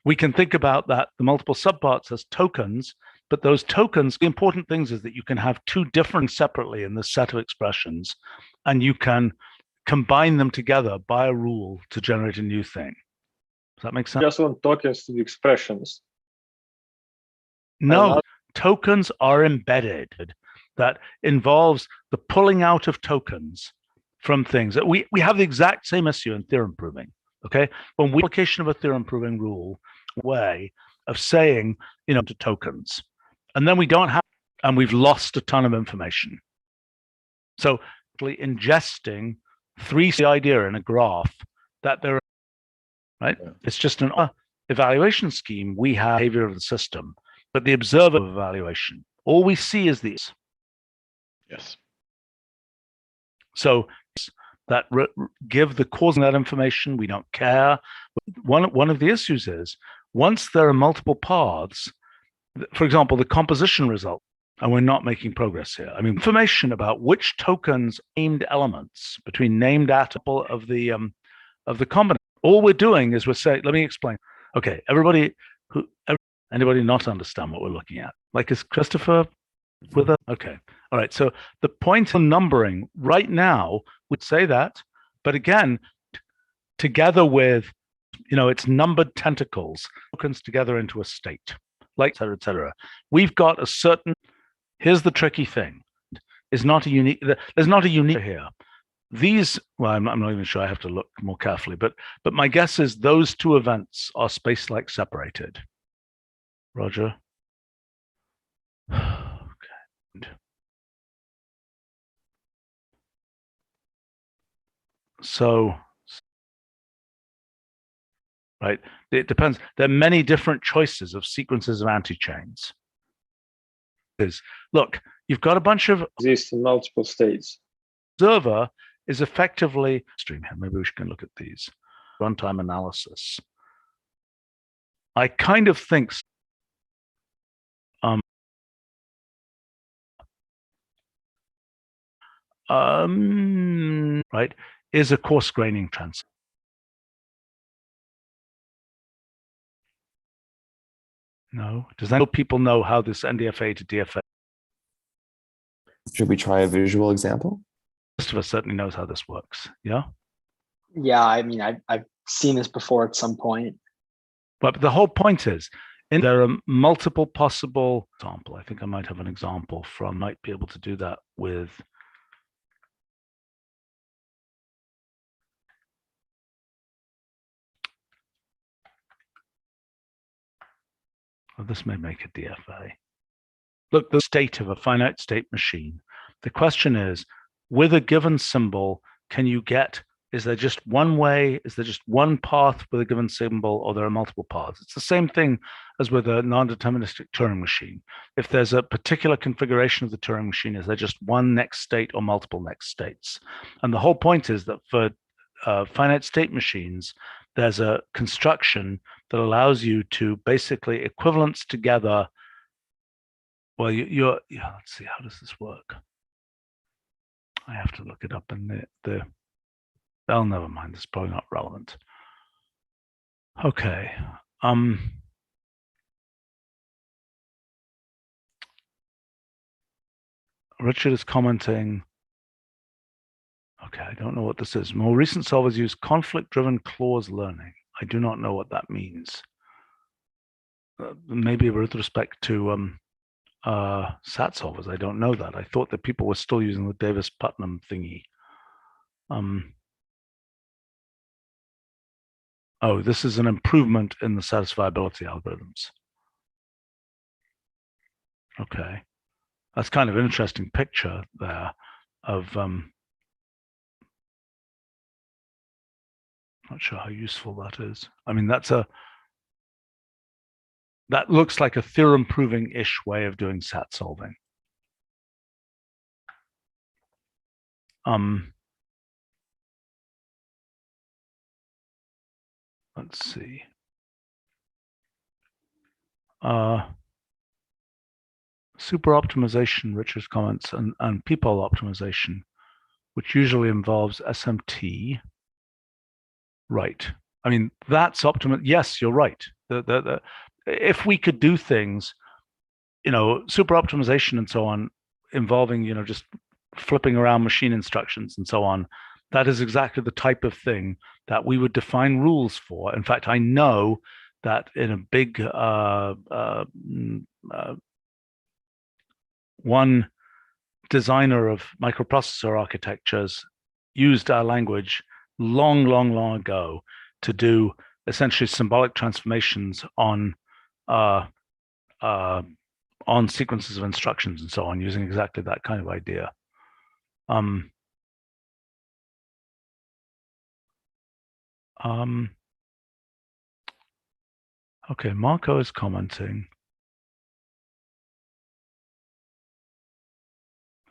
We can think about that, the multiple subparts, as tokens, but those tokens, the important things is that you can have two different separately in this set of expressions, and you can combine them together by a rule to generate a new thing. Does that make sense? Just want tokens to the expressions. No, tokens are embedded. That involves the pulling out of tokens from things. We have the exact same issue in theorem proving. Okay, when we application of a theorem proving rule way of saying, to tokens, and then we don't have, and we've lost a ton of information. So ingesting the idea in a graph that there, right? Yeah. It's just an evaluation scheme. We have behavior of the system, but the observer of evaluation, all we see is these. Yes. So that give the cause of that information. We don't care. One of the issues is once there are multiple paths, for example, the composition result, and we're not making progress here. I mean, information about which tokens named elements between named atoms of the combination. All we're doing is we're saying, let me explain. Okay, anybody not understand what we're looking at? Like, is Christopher with us? Okay. All right. So the point of numbering right now would say that, but again, together with, it's numbered tentacles, tokens together into a state, like, et cetera, et cetera. We've got a certain, here's the tricky thing, there's not a unique here. These, well, I'm not even sure, I have to look more carefully, but my guess is those two events are space-like separated. Roger? Okay. So, right, it depends. There are many different choices of sequences of anti-chains. Look, you've got a bunch of exist in multiple states. Observer is effectively stream here. Maybe we can look at these runtime analysis. I kind of think right, is a coarse graining transfer. No, does that people know how this NDFA to DFA? Should we try a visual example? Most of us certainly knows how this works. Yeah. Yeah, I mean, I've seen this before at some point. But the whole point is, there are multiple possible example. I think I might have an example might be able to do that with. Oh, this may make a DFA. Look, the state of a finite state machine. The question is, with a given symbol, can you get, is there just one way? Is there just one path with a given symbol, or there are multiple paths? It's the same thing as with a non-deterministic Turing machine. If there's a particular configuration of the Turing machine, is there just one next state or multiple next states? And the whole point is that for finite state machines, there's a construction that allows you to basically equivalence together. Well, let's see, how does this work? I have to look it up in oh, never mind, it's probably not relevant. Okay. Richard is commenting. Okay, I don't know what this is. More recent solvers use conflict-driven clause learning. I do not know what that means. maybe with respect to SAT solvers. I don't know that. I thought that people were still using the Davis-Putnam thingy. Oh, this is an improvement in the satisfiability algorithms. Okay, that's kind of an interesting picture there of not sure how useful that is. I mean, that looks like a theorem proving-ish way of doing SAT solving. Let's see. Super optimization, Richard's comments, and people optimization, which usually involves SMT. Right. I mean, that's optimal. Yes, you're right. If we could do things, super optimization and so on, involving, just flipping around machine instructions and so on, that is exactly the type of thing that we would define rules for. In fact, I know that in a big one designer of microprocessor architectures used our language long ago to do essentially symbolic transformations on sequences of instructions and so on, using exactly that kind of idea. Okay, Marco is commenting.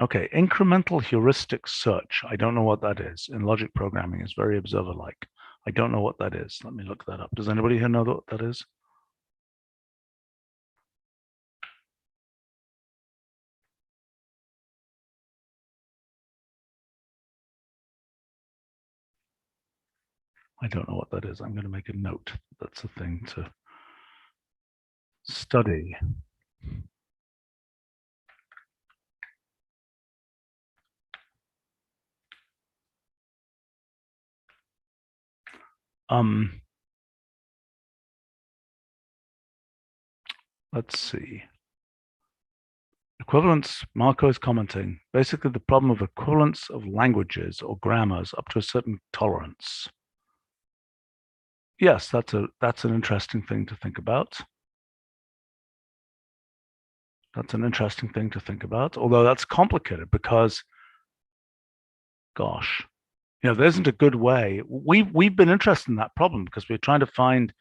Okay, incremental heuristic search. I don't know what that is. In logic programming, it's very observer-like. I don't know what that is. Let me look that up. Does anybody here know what that is? I don't know what that is. I'm going to make a note. That's a thing to study. Let's see. Equivalence, Marco is commenting. Basically, the problem of equivalence of languages or grammars up to a certain tolerance. Yes, that's an interesting thing to think about. That's an interesting thing to think about, although that's complicated because, gosh, there isn't a good way. We've been interested in that problem because we're trying to find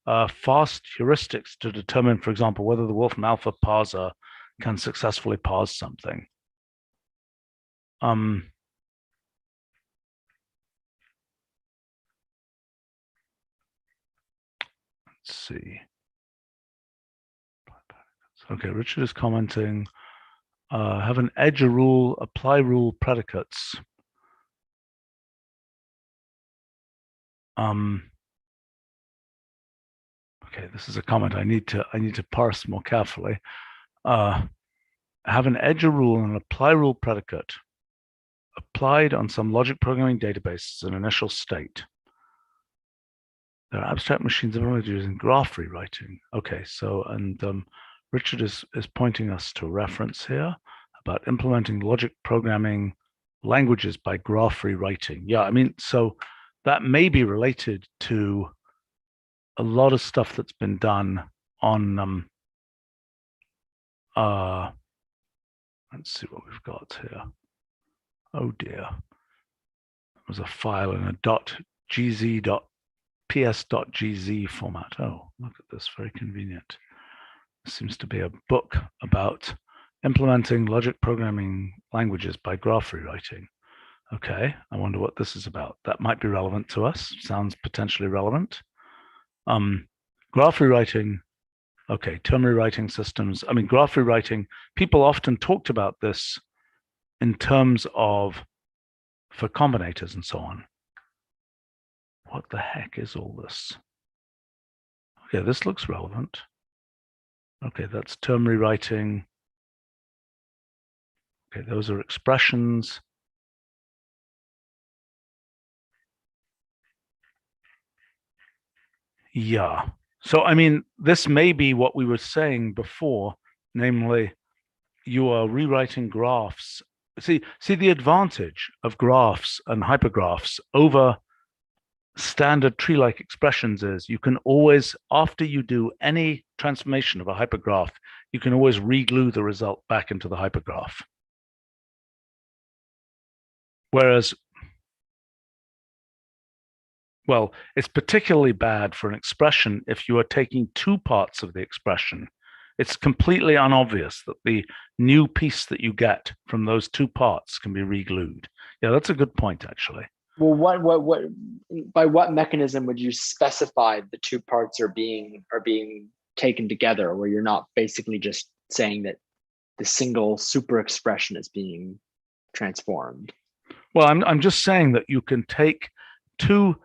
fast heuristics to determine, for example, whether the Wolfram Alpha parser can successfully parse something. Let's see. Okay, Richard is commenting, have an edge rule, apply rule predicates. Okay, this is a comment I need to parse more carefully. Have an edge rule and an apply rule predicate applied on some logic programming database as an initial state. There are abstract machines implemented using graph rewriting. Okay, so Richard is pointing us to a reference here about implementing logic programming languages by graph rewriting. Yeah, I mean, so that may be related to a lot of stuff that's been done on let's see what we've got here. Oh dear. There was a file in a .gz.ps.gz format. Oh, look at this, very convenient. This seems to be a book about implementing logic programming languages by graph rewriting. Okay, I wonder what this is about. That might be relevant to us. Sounds potentially relevant. Graph rewriting, okay, term rewriting systems. I mean, graph rewriting, people often talked about this in terms of for combinators and so on. What the heck is all this? Okay, this looks relevant. Okay, that's term rewriting. Okay, those are expressions. Yeah, So, I mean, this may be what we were saying before, namely, you are rewriting graphs. See the advantage of graphs and hypergraphs over standard tree-like expressions is you can always, after you do any transformation of a hypergraph, you can always re-glue the result back into the hypergraph. Whereas, well, it's particularly bad for an expression if you are taking two parts of the expression. It's completely unobvious that the new piece that you get from those two parts can be re-glued. Yeah, that's a good point, actually. Well, by what mechanism would you specify the two parts are being taken together, where you're not basically just saying that the single super expression is being transformed? Well, I'm just saying that you can take two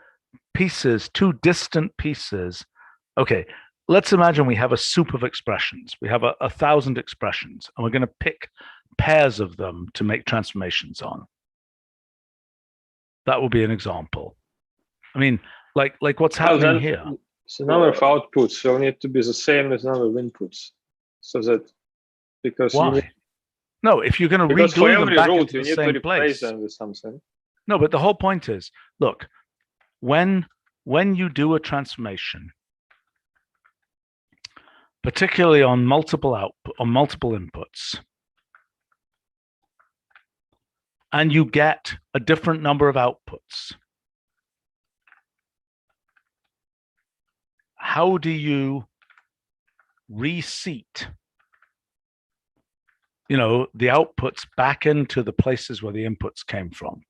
pieces, two distant pieces. Okay, let's imagine we have a soup of expressions. We have 1,000 expressions, and we're going to pick pairs of them to make transformations on. That will be an example. I mean, like what's happening here. So number of outputs will need to be the same as number of inputs, so that because why? No, if you're going to because for reglue them every back root into you the need to same replace place. them with something. No, but the whole point is, look, when you do a transformation, particularly on multiple inputs, and you get a different number of outputs, how do you reseat, the outputs back into the places where the inputs came from?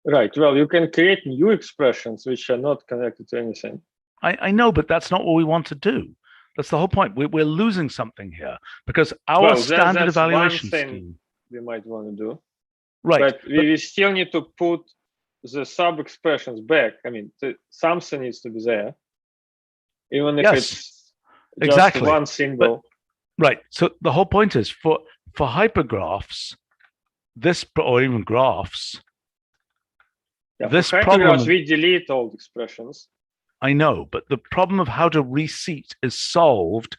Right. Well, you can create new expressions which are not connected to anything. I know, but that's not what we want to do. That's the whole point. We're losing something here because our standard evaluation scheme. We might want to do. Right. But we still need to put the sub expressions back. I mean, something needs to be there, even if it's just exactly one symbol. Right. So the whole point is for hypergraphs, or even graphs. Yeah, this for problem, we delete all the expressions. I know, but the problem of how to reseat is solved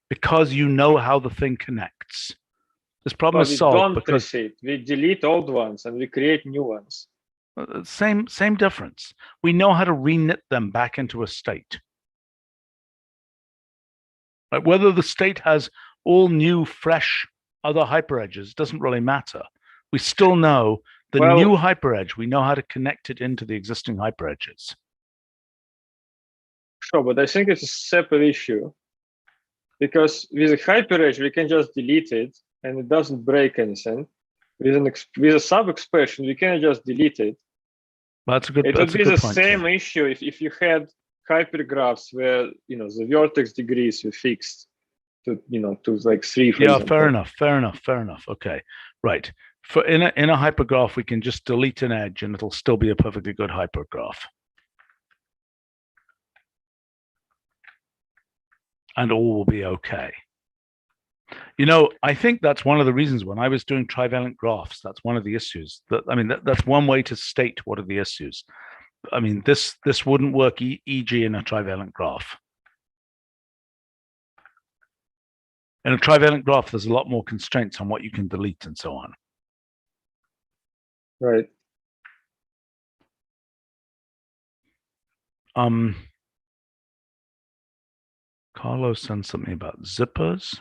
because you know how the thing connects. This problem is solved because we delete old ones and we create new ones. Same difference. We know how to reknit them back into a state. Like whether the state has all new, fresh other hyperedges doesn't really matter. We still know the new hyperedge. We know how to connect it into the existing hyperedges. Sure, but I think it's a separate issue because with a hyperedge we can just delete it and it doesn't break anything. With a sub expression we can just delete it. That's a good. It would be the same issue if you had hypergraphs where the vertex degrees were fixed to to like 3. For example. Fair enough. Okay, right. For in a hypergraph, we can just delete an edge and it'll still be a perfectly good hypergraph, and all will be okay. I think that's one of the reasons when I was doing trivalent graphs, that's one of the issues. That's one way to state what are the issues. I mean, this wouldn't work, e.g. in a trivalent graph. In a trivalent graph, there's a lot more constraints on what you can delete and so on. Right. Carlos sent something about zippers.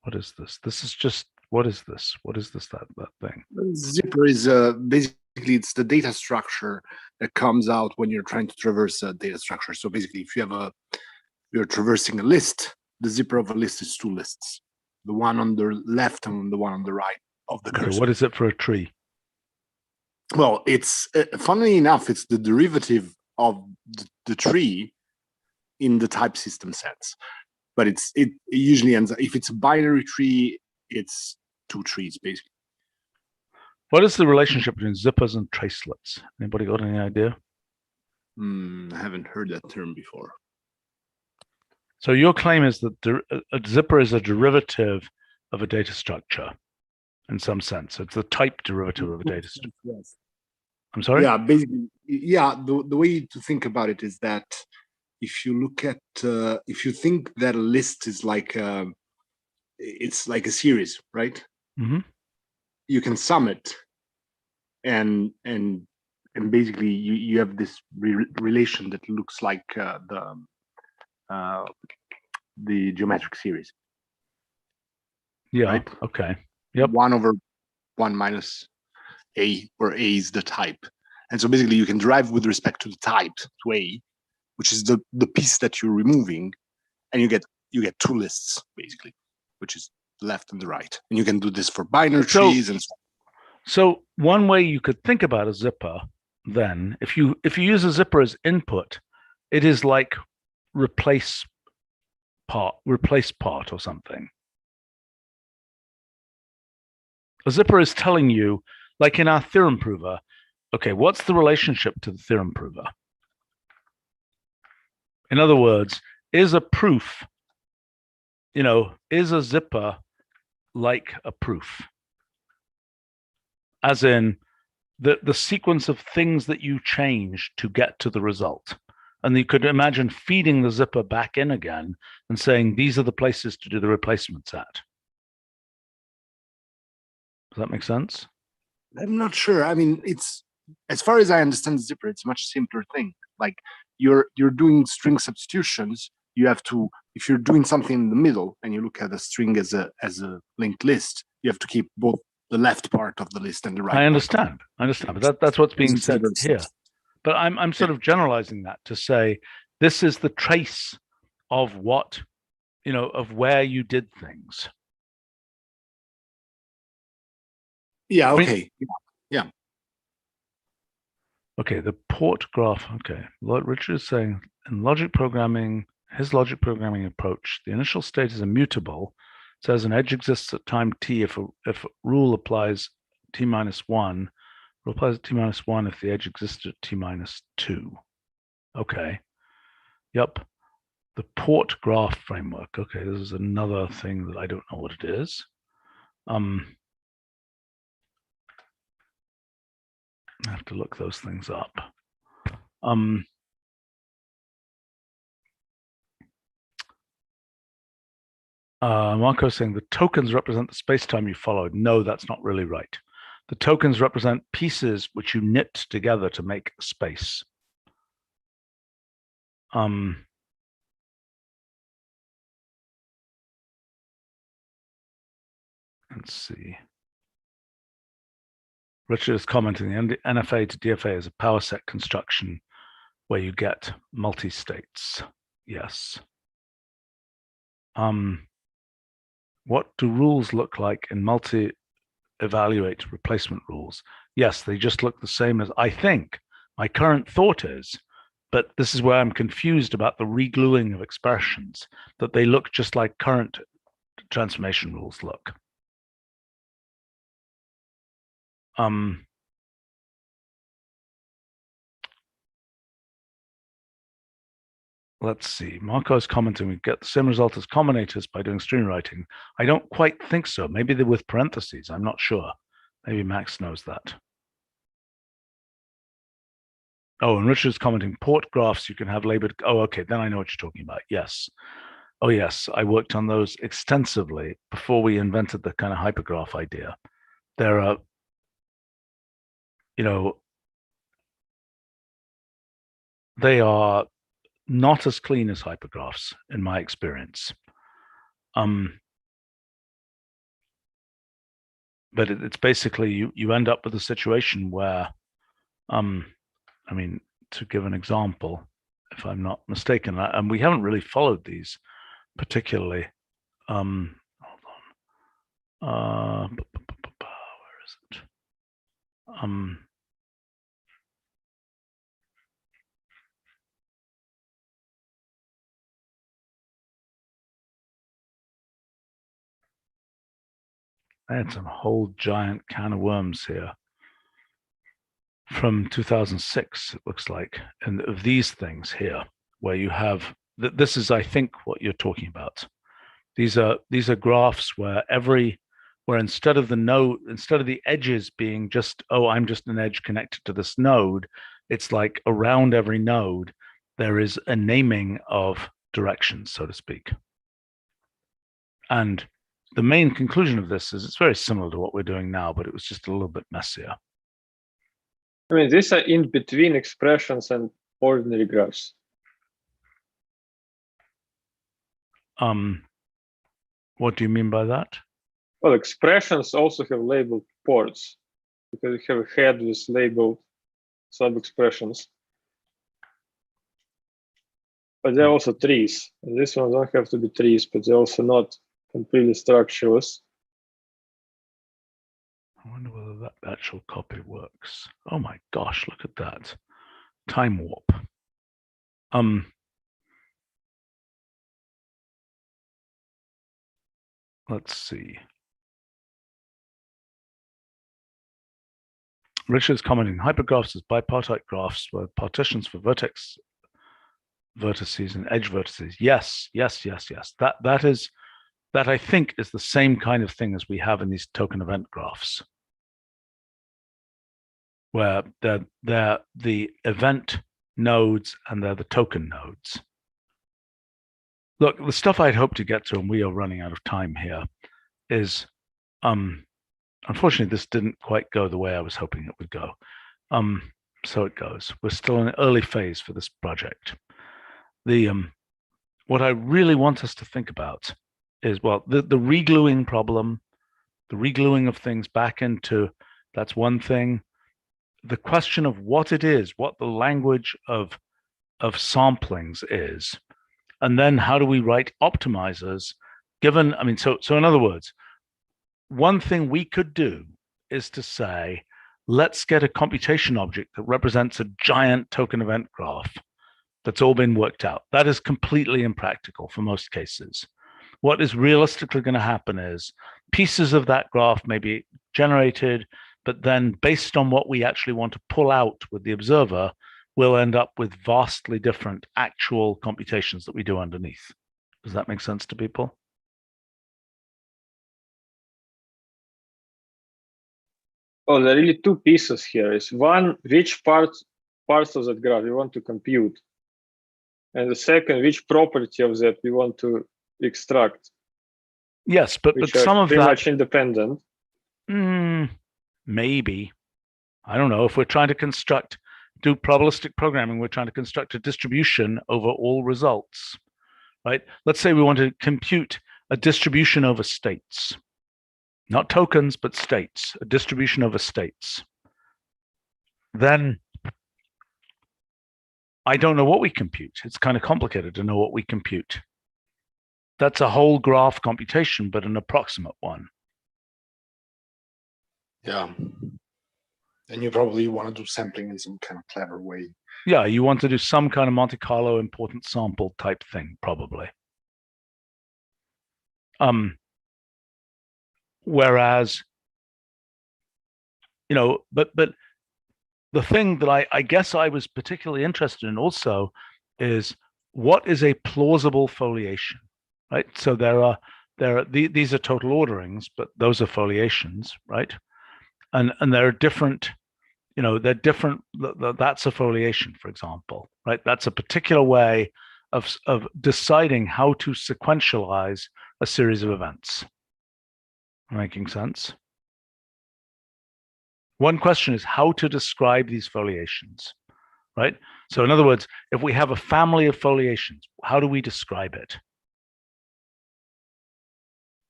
What is this? This is just, what is this? What is this, that thing? Zipper is basically, it's the data structure that comes out when you're trying to traverse a data structure. So basically, if you're traversing a list, the zipper of a list is two lists, the one on the left and the one on the right of the cursor. Okay, what is it for a tree? Well, it's funnily enough, it's the derivative of the tree in the type system sense. But it usually ends up, if it's a binary tree, it's two trees, basically. What is the relationship between zippers and tracelets? Anybody got any idea? I haven't heard that term before. So your claim is that a zipper is a derivative of a data structure in some sense. It's the type derivative of a data structure. Yes. I'm sorry? Yeah, basically, yeah, the way to think about it is that if you look at if you think that a list is like it's like a series, right? Hmm. You can sum it, and basically you have this relation that looks like the geometric series, Yeah. right? Okay. Yep. 1/1 minus a, where a is the type. And so basically you can derive with respect to the type to a, which is the piece that you're removing, and you get two lists basically, which is the left and the right. And you can do this for binary trees and so on. So one way you could think about a zipper, then, if you use a zipper as input, it is like replace part or something. A zipper is telling you, like in our theorem prover, okay, what's the relationship to the theorem prover? In other words, is a proof, is a zipper like a proof? As in the sequence of things that you change to get to the result. And you could imagine feeding the zipper back in again and saying, these are the places to do the replacements at. Does that make sense? I'm not sure. I mean, it's, as far as I understand the zipper, it's a much simpler thing. Like you're doing string substitutions. You have to, if you're doing something in the middle and you look at a string as a linked list, you have to keep both the left part of the list and the right. I understand, but that's what's being said here. But I'm sort of generalizing that to say this is the trace of what, of where you did things. Yeah. Okay. Yeah. Okay, the port graph. Okay, Richard is saying in logic programming, his logic programming approach, the initial state is immutable. It says an edge exists at time t if a rule applies t minus 1. Rule applies at t minus 1 if the edge exists at t minus 2. Okay. Yep. The port graph framework. Okay, this is another thing that I don't know what it is. I have to look those things up. Marco's saying the tokens represent the space-time you followed. No, that's not really right. The tokens represent pieces which you knit together to make space. Let's see. Richard is commenting the NFA to DFA is a power set construction where you get multi-states. Yes. What do rules look like in multi-evaluate replacement rules? Yes, they just look the same as, I think, my current thought is, but this is where I'm confused about the regluing of expressions, that they look just like current transformation rules look. Let's see. Marco is commenting, we get the same result as combinators by doing string writing. I don't quite think so. Maybe they're with parentheses. I'm not sure. Maybe Max knows that. Oh, and Richard's commenting, port graphs you can have labeled. Oh, okay, then I know what you're talking about. Yes. Oh, yes, I worked on those extensively before we invented the kind of hypergraph idea. There are, they are not as clean as hypergraphs in my experience. But it's basically you end up with a situation where, I mean, to give an example, if I'm not mistaken, and we haven't really followed these particularly. Hold on. Where is it? I had some whole giant can of worms here from 2006, it looks like, and of these things here, where you have, this is, I think, what you're talking about. These are graphs where instead of the edges being just, oh, I'm just an edge connected to this node, it's like around every node, there is a naming of directions, so to speak. And the main conclusion of this is it's very similar to what we're doing now, but it was just a little bit messier. I mean, these are in between expressions and ordinary graphs. What do you mean by that? Well, expressions also have labeled ports because you have a head with labeled sub-expressions. But they're also trees. And these ones don't have to be trees, but they're also not completely structureless. I wonder whether that actual copy works. Oh my gosh, look at that. Time warp. Let's see. Richard's commenting, hypergraphs as bipartite graphs where partitions for vertices and edge vertices. Yes. That I think is the same kind of thing as we have in these token event graphs, where they're the event nodes and they're the token nodes. Look, the stuff I'd hoped to get to, and we are running out of time here, is unfortunately this didn't quite go the way I was hoping it would go. So it goes. We're still in an early phase for this project. What I really want us to think about is, well, the regluing problem, the regluing of things back into, that's one thing. The question of what it is, what the language of samplings is, and then how do we write optimizers given, I mean, so in other words, one thing we could do is to say, let's get a computation object that represents a giant token event graph that's all been worked out. That is completely impractical for most cases. What is realistically going to happen is pieces of that graph may be generated, but then based on what we actually want to pull out with the observer, we'll end up with vastly different actual computations that we do underneath. Does that make sense to people? Oh, there are really two pieces here. Is one, which parts of that graph you want to compute, and the second, which property of that we want to extract. Yes, but some of that pretty much independent. Maybe. I don't know. If we're trying to do probabilistic programming, we're trying to construct a distribution over all results, right? Let's say we want to compute a distribution over states. Not tokens, but states, a distribution over states. Then I don't know what we compute. It's kind of complicated to know what we compute. That's a whole graph computation, but an approximate one. Yeah. And you probably want to do sampling in some kind of clever way. Yeah, you want to do some kind of Monte Carlo important sample type thing, probably. Whereas, you know, but the thing that I guess I was particularly interested in also is what is a plausible foliation, right? So these are total orderings, but those are foliations, right? And there are different, you know, they're different. That's a foliation, for example, right? That's a particular way of deciding how to sequentialize a series of events. Making sense? One question is how to describe these foliations, right? So in other words, if we have a family of foliations, how do we describe it?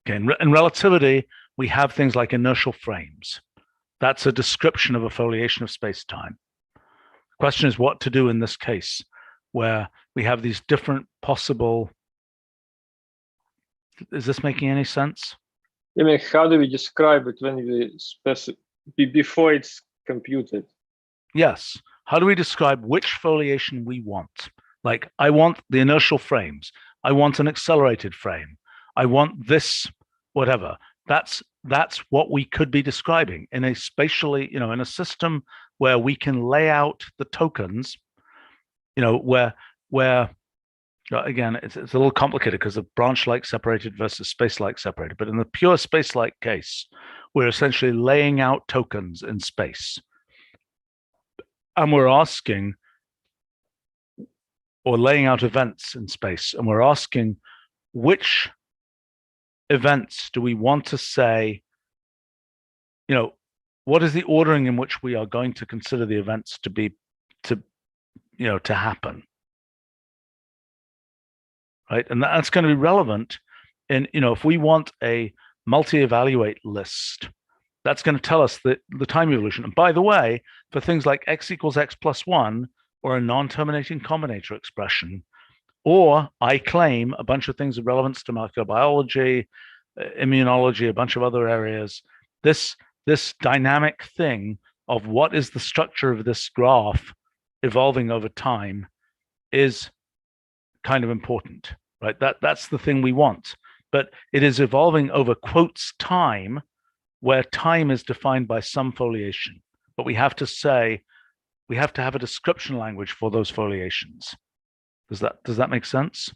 Okay, in relativity, we have things like inertial frames. That's a description of a foliation of space-time. The question is what to do in this case, where we have these different possible. Is this making any sense? I mean, how do we describe it when we before it's computed? Yes. How do we describe which foliation we want? Like, I want the inertial frames. I want an accelerated frame. I want this, whatever. That's what we could be describing in a spatially, you know, in a system where we can lay out the tokens, you know, where again, it's a little complicated because of branch-like separated versus space-like separated. But in the pure space-like case, we're essentially laying out tokens in space. and we're asking, or laying out events in space, and we're asking which events do we want to say, what is the ordering in which we are going to consider the events to happen, right? And that's going to be relevant in, if we want a multi-evaluate list, that's going to tell us the time evolution. And by the way, for things like x equals x plus 1, or a non-terminating combinator expression, or I claim a bunch of things of relevance to molecular biology, immunology, a bunch of other areas, this dynamic thing of what is the structure of this graph evolving over time is kind of important, right? That's the thing we want. But it is evolving over quotes time, where time is defined by some foliation. But we have to have a description language for those foliations. Does that make sense?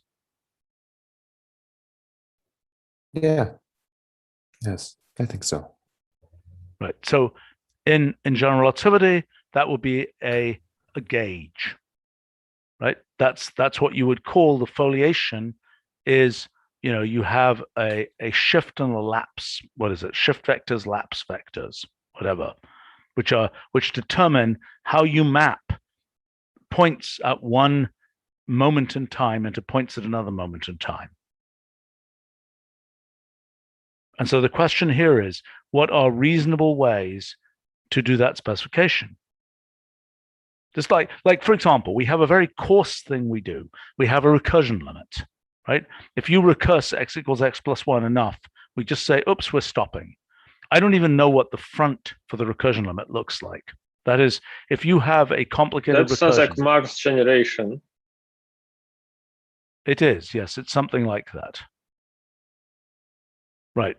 Yeah. Yes, I think so. Right. So in general relativity, that would be a gauge, right? That's what you would call the foliation. Is, you have a shift and a lapse. What is it? Shift vectors, lapse vectors, whatever, which determine how you map points at one moment in time into points at another moment in time. And so the question here is, what are reasonable ways to do that specification? Just like for example, we have a very coarse thing we do. We have a recursion limit, right? If you recurse x equals x plus 1 enough, we just say, oops, we're stopping. I don't even know what the front for the recursion limit looks like. That is, if you have a complicated That sounds like recursion, Marx generation. it is, yes, it's something like that. Right.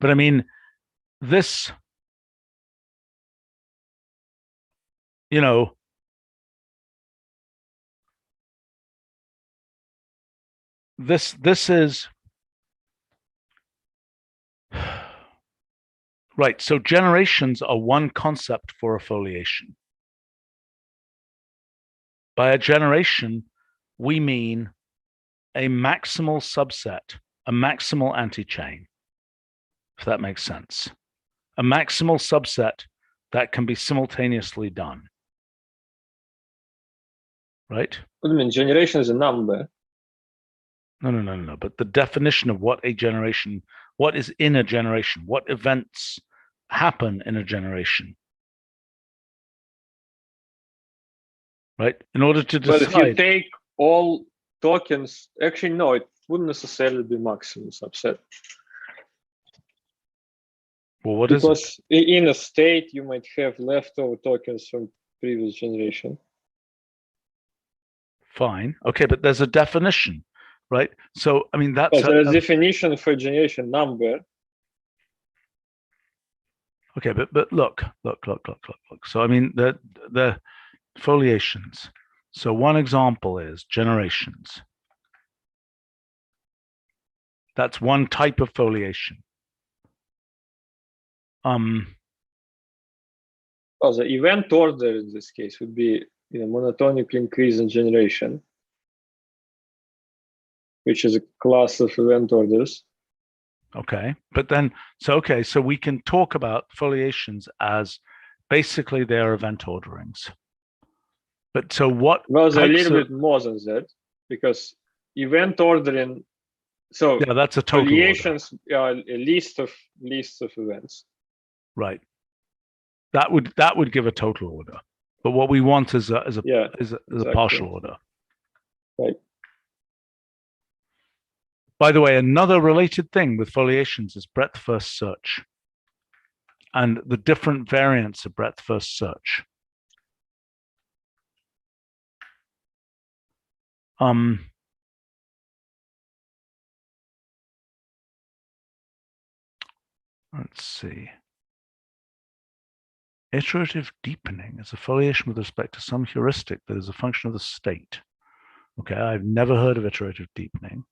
But I mean, this, this is right. So generations are one concept for a foliation. By a generation, we mean a maximal subset, a maximal anti-chain, if that makes sense. A maximal subset that can be simultaneously done. Right? What do you mean? Generation is a number. No. But the definition of what is in a generation, what events happen in a generation. Right? In order to decide. But if you take all tokens, actually, no, it wouldn't necessarily be maximum subset. Well, what is it? Because in a state, you might have leftover tokens from previous generation. Fine. Okay, but there's a definition, right? So, I mean, that's there's a definition for generation number. Okay, but look. So, I mean, the foliations. So one example is generations. That's one type of foliation. Well, the event order in this case would be monotonically increasing generation, which is a class of event orders. Okay, but then so we can talk about foliations as basically their event orderings. But so what? Well, they're a little bit more than that, because event ordering. So yeah, that's a total foliations are a list of events. Right. That would give a total order. But what we want is a partial order. Right. By the way, another related thing with foliations is breadth first search and the different variants of breadth first search. Let's see. Iterative deepening is a foliation with respect to some heuristic that is a function of the state. Okay, I've never heard of iterative deepening.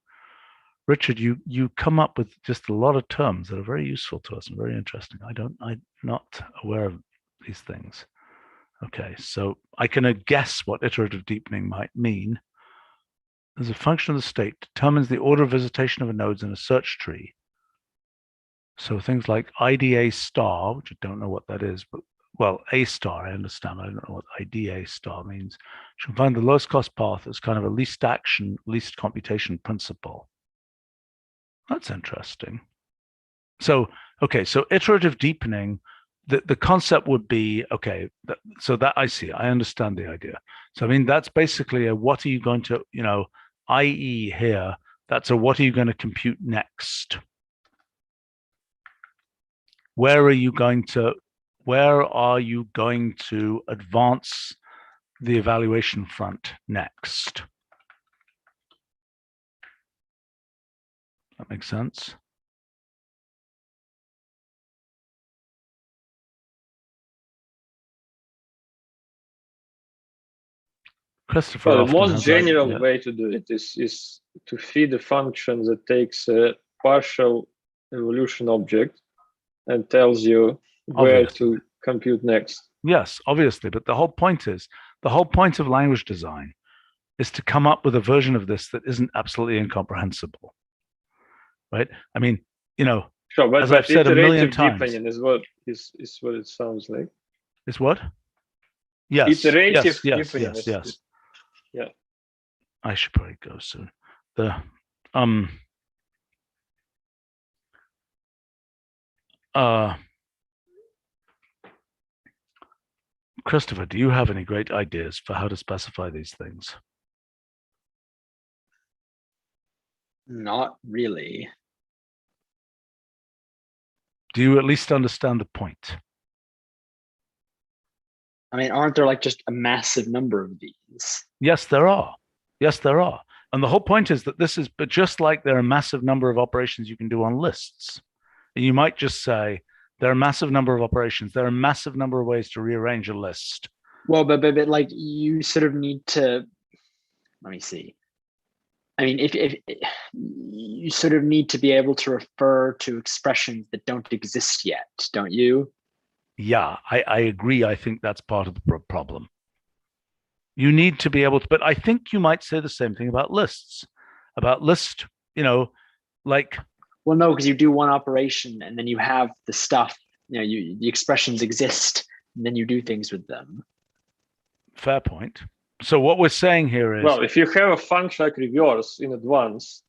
Richard, you come up with just a lot of terms that are very useful to us and very interesting. I'm not aware of these things. Okay, so I can guess what iterative deepening might mean. As a function of the state determines the order of visitation of a nodes in a search tree. So things like IDA star, which I don't know what that is, but well, A star, I understand. I don't know what IDA star means. You can find the lowest cost path as kind of a least action, least computation principle. That's interesting. So, okay, so iterative deepening, the concept would be, okay, so that I see, I understand the idea. So, I mean, that's basically a what are you going to, i.e. here, that's a what are you going to compute next? Where are you going to advance the evaluation front next? That makes sense? Christopher. Well, the most general way to do it is to feed a function that takes a partial evolution object and tells you where to compute next. Yes, obviously, but the whole point of language design is to come up with a version of this that isn't absolutely incomprehensible, right? I mean, sure, but as I've said a million times, deepening is what it sounds like. Is what? Yes. Iterative deepening. Yes. Yeah. I should probably go soon. Christopher, do you have any great ideas for how to specify these things? Not really. Do you at least understand the point? I mean, aren't there like just a massive number of these? Yes, there are. Yes, there are. And the whole point is that this is, but just like there are a massive number of operations you can do on lists, and you might just say, there are a massive number of operations. There are a massive number of ways to rearrange a list. Well, but like you sort of need to, let me see. I mean, if you sort of need to be able to refer to expressions that don't exist yet, don't you? Yeah, I agree. I think that's part of the problem. You need to be able to, but I think you might say the same thing about lists. About list, like. Well, no, because you do one operation and then you have the stuff, the expressions exist, and then you do things with them. Fair point. So what we're saying here is, well, if you have a function like reverse in advance,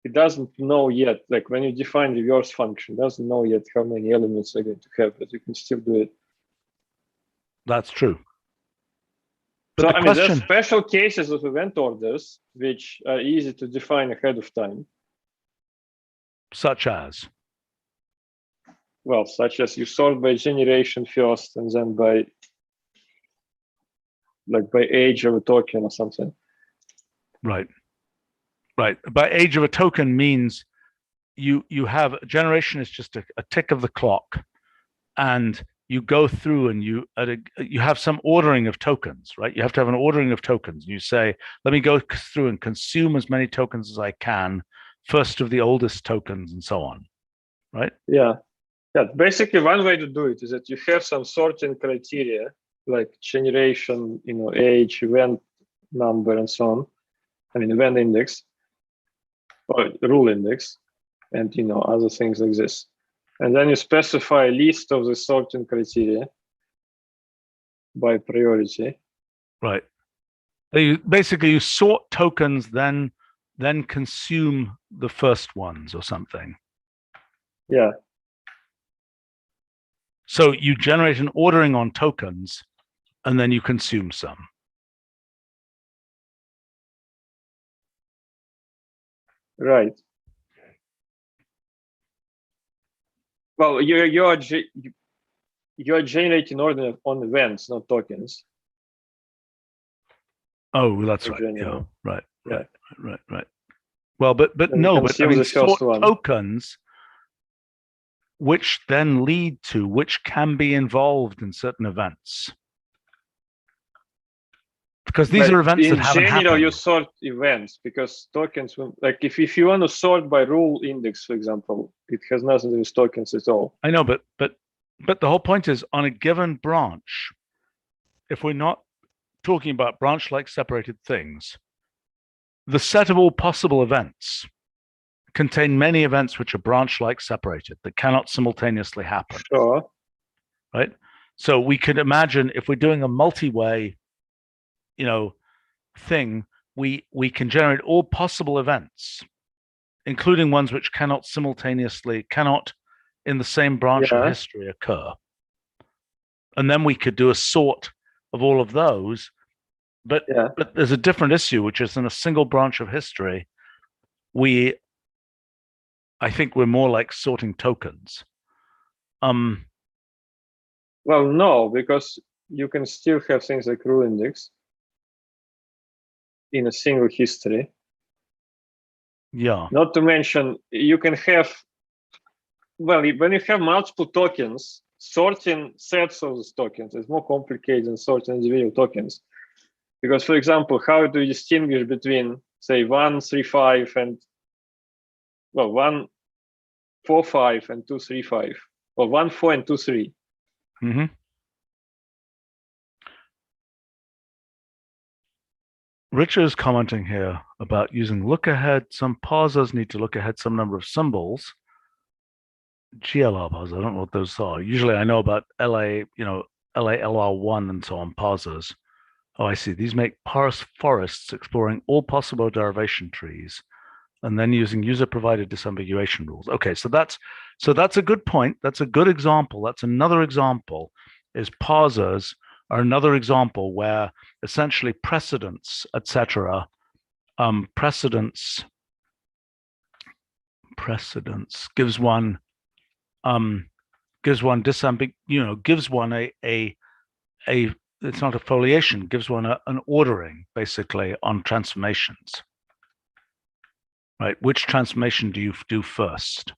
it doesn't know yet, like when you define reverse function, it doesn't know yet how many elements are going to have, but you can still do it. That's true. But so, there's special cases of event orders, which are easy to define ahead of time. Such as? Well, such as you sort by generation first, and then by age of a token or something. Right. By age of a token means you have generation is just a tick of the clock, and you go through and you have some ordering of tokens, right? You have to have an ordering of tokens. You say, let me go through and consume as many tokens as I can, first of the oldest tokens, and so on, right? Yeah. Basically, one way to do it is that you have some sorting criteria, like generation, age, event number, and so on. I mean, event index or rule index, and other things like this. And then you specify a list of the sorting criteria by priority. Right. You sort tokens, then consume the first ones or something. Yeah. So you generate an ordering on tokens, and then you consume some. Right. Well, you're generating order on events, not tokens. Oh, that's right. Yeah. Right. Well, but I mean, sort tokens, which then lead to, which can be involved in certain events. Because these are events that haven't happened. In general, you sort events because tokens, like if you want to sort by rule index, for example, it has nothing to do with tokens at all. I know, but But the whole point is on a given branch, if we're not talking about branch-like separated things, the set of all possible events contain many events which are branch-like separated that cannot simultaneously happen. Sure. Right? So we could imagine if we're doing a multi-way, thing, we can generate all possible events, including ones which cannot in the same branch of Yeah. history occur. And then we could do a sort of all of those. But Yeah. there's a different issue, which is in a single branch of history, I think we're more like sorting tokens. Well, no, because you can still have things like rule index in a single history. Yeah. Not to mention, you can have, well, when you have multiple tokens, sorting sets of those tokens is more complicated than sorting individual tokens. Because, for example, how do you distinguish between, say, 1, 3, 5 and, well, 1, 4, 5 and 2, 3, 5, or 1, 4 and 2, 3? Mm-hmm. Richard is commenting here about using look ahead. Some parsers need to look ahead some number of symbols. GLR parsers, I don't know what those are. Usually I know about LA, LALR1 and so on parsers. Oh, I see. These make parse forests exploring all possible derivation trees and then using user-provided disambiguation rules. Okay, so that's a good point. That's a good example. That's another example, is parsers are another example where essentially precedence, etc., precedence gives one gives one it's not a foliation, gives one an ordering basically on transformations. Right? Which transformation do you do first?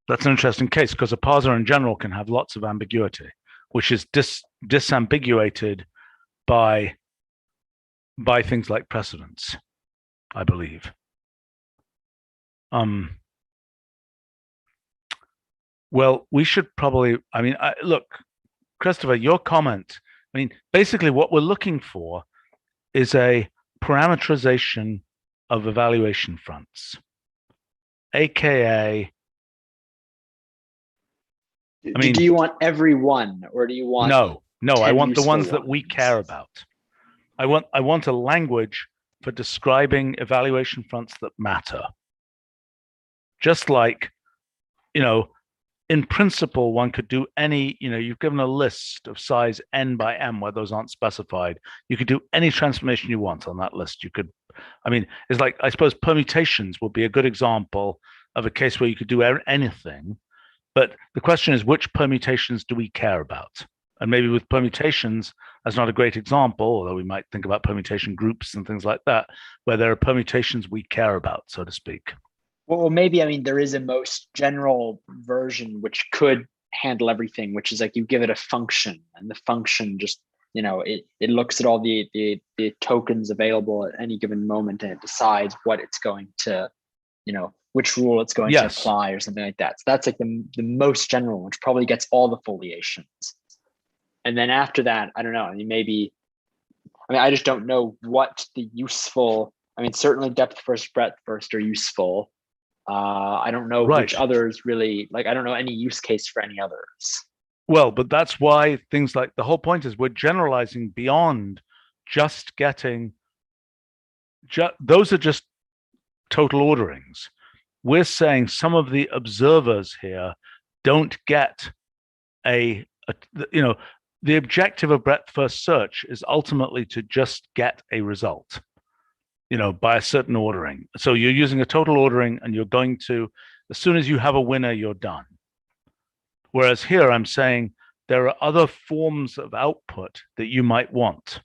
That's an interesting case because a parser in general can have lots of ambiguity, which is disambiguated by things like precedence, I believe. Well, we should probably, look, Christopher, your comment, basically what we're looking for is a parameterization of evaluation fronts, AKA, do you want every one, or do you want no, I 10 want the ones useful that we ones? care about. I want a language for describing evaluation fronts that matter. Just like, in principle, one could do any, you've given a list of size n by m where those aren't specified. You could do any transformation you want on that list. You could, it's like, I suppose permutations would be a good example of a case where you could do anything. But the question is, which permutations do we care about? And maybe with permutations, that's not a great example, although we might think about permutation groups and things like that, where there are permutations we care about, so to speak. Well, maybe, there is a most general version which could handle everything, which is like you give it a function, and the function just, it looks at all the tokens available at any given moment, and it decides what it's going to, which rule it's going to apply or something like that. So that's like the most general, which probably gets all the foliations. And then after that, I don't know, I just don't know what the useful, certainly depth first, breadth first are useful. I don't know which others really, I don't know any use case for any others. Well, but that's why things like, the whole point is we're generalizing beyond just getting, those are just total orderings. We're saying some of the observers here don't get the objective of breadth first search is ultimately to just get a result, by a certain ordering. So you're using a total ordering and you're going to, as soon as you have a winner, you're done. Whereas here I'm saying there are other forms of output that you might want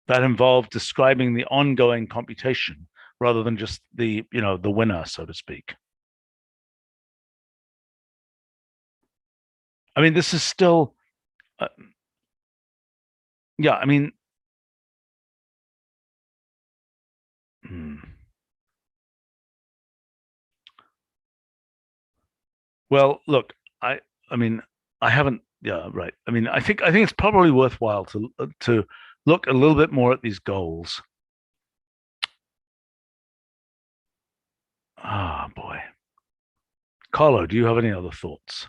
that involve describing the ongoing computation rather than just the winner, so to speak. This is still, Well, look, I mean, I haven't. Yeah, right. I mean, I think it's probably worthwhile to look a little bit more at these goals. Ah, boy. Carlo, do you have any other thoughts?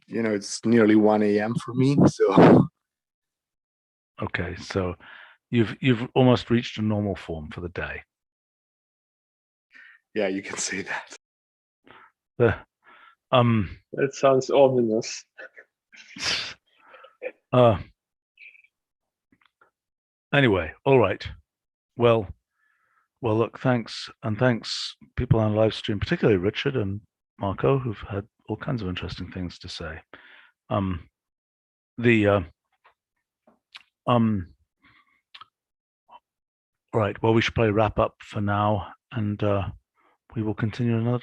It's nearly 1 a.m. for me, so Okay, so you've almost reached a normal form for the day. yeah, you can say that. The That sounds ominous. Anyway, all right. Well, look, thanks, and thanks people on live stream, particularly Richard and Marco, who've had all kinds of interesting things to say. Right. Well, we should probably wrap up for now, and we will continue another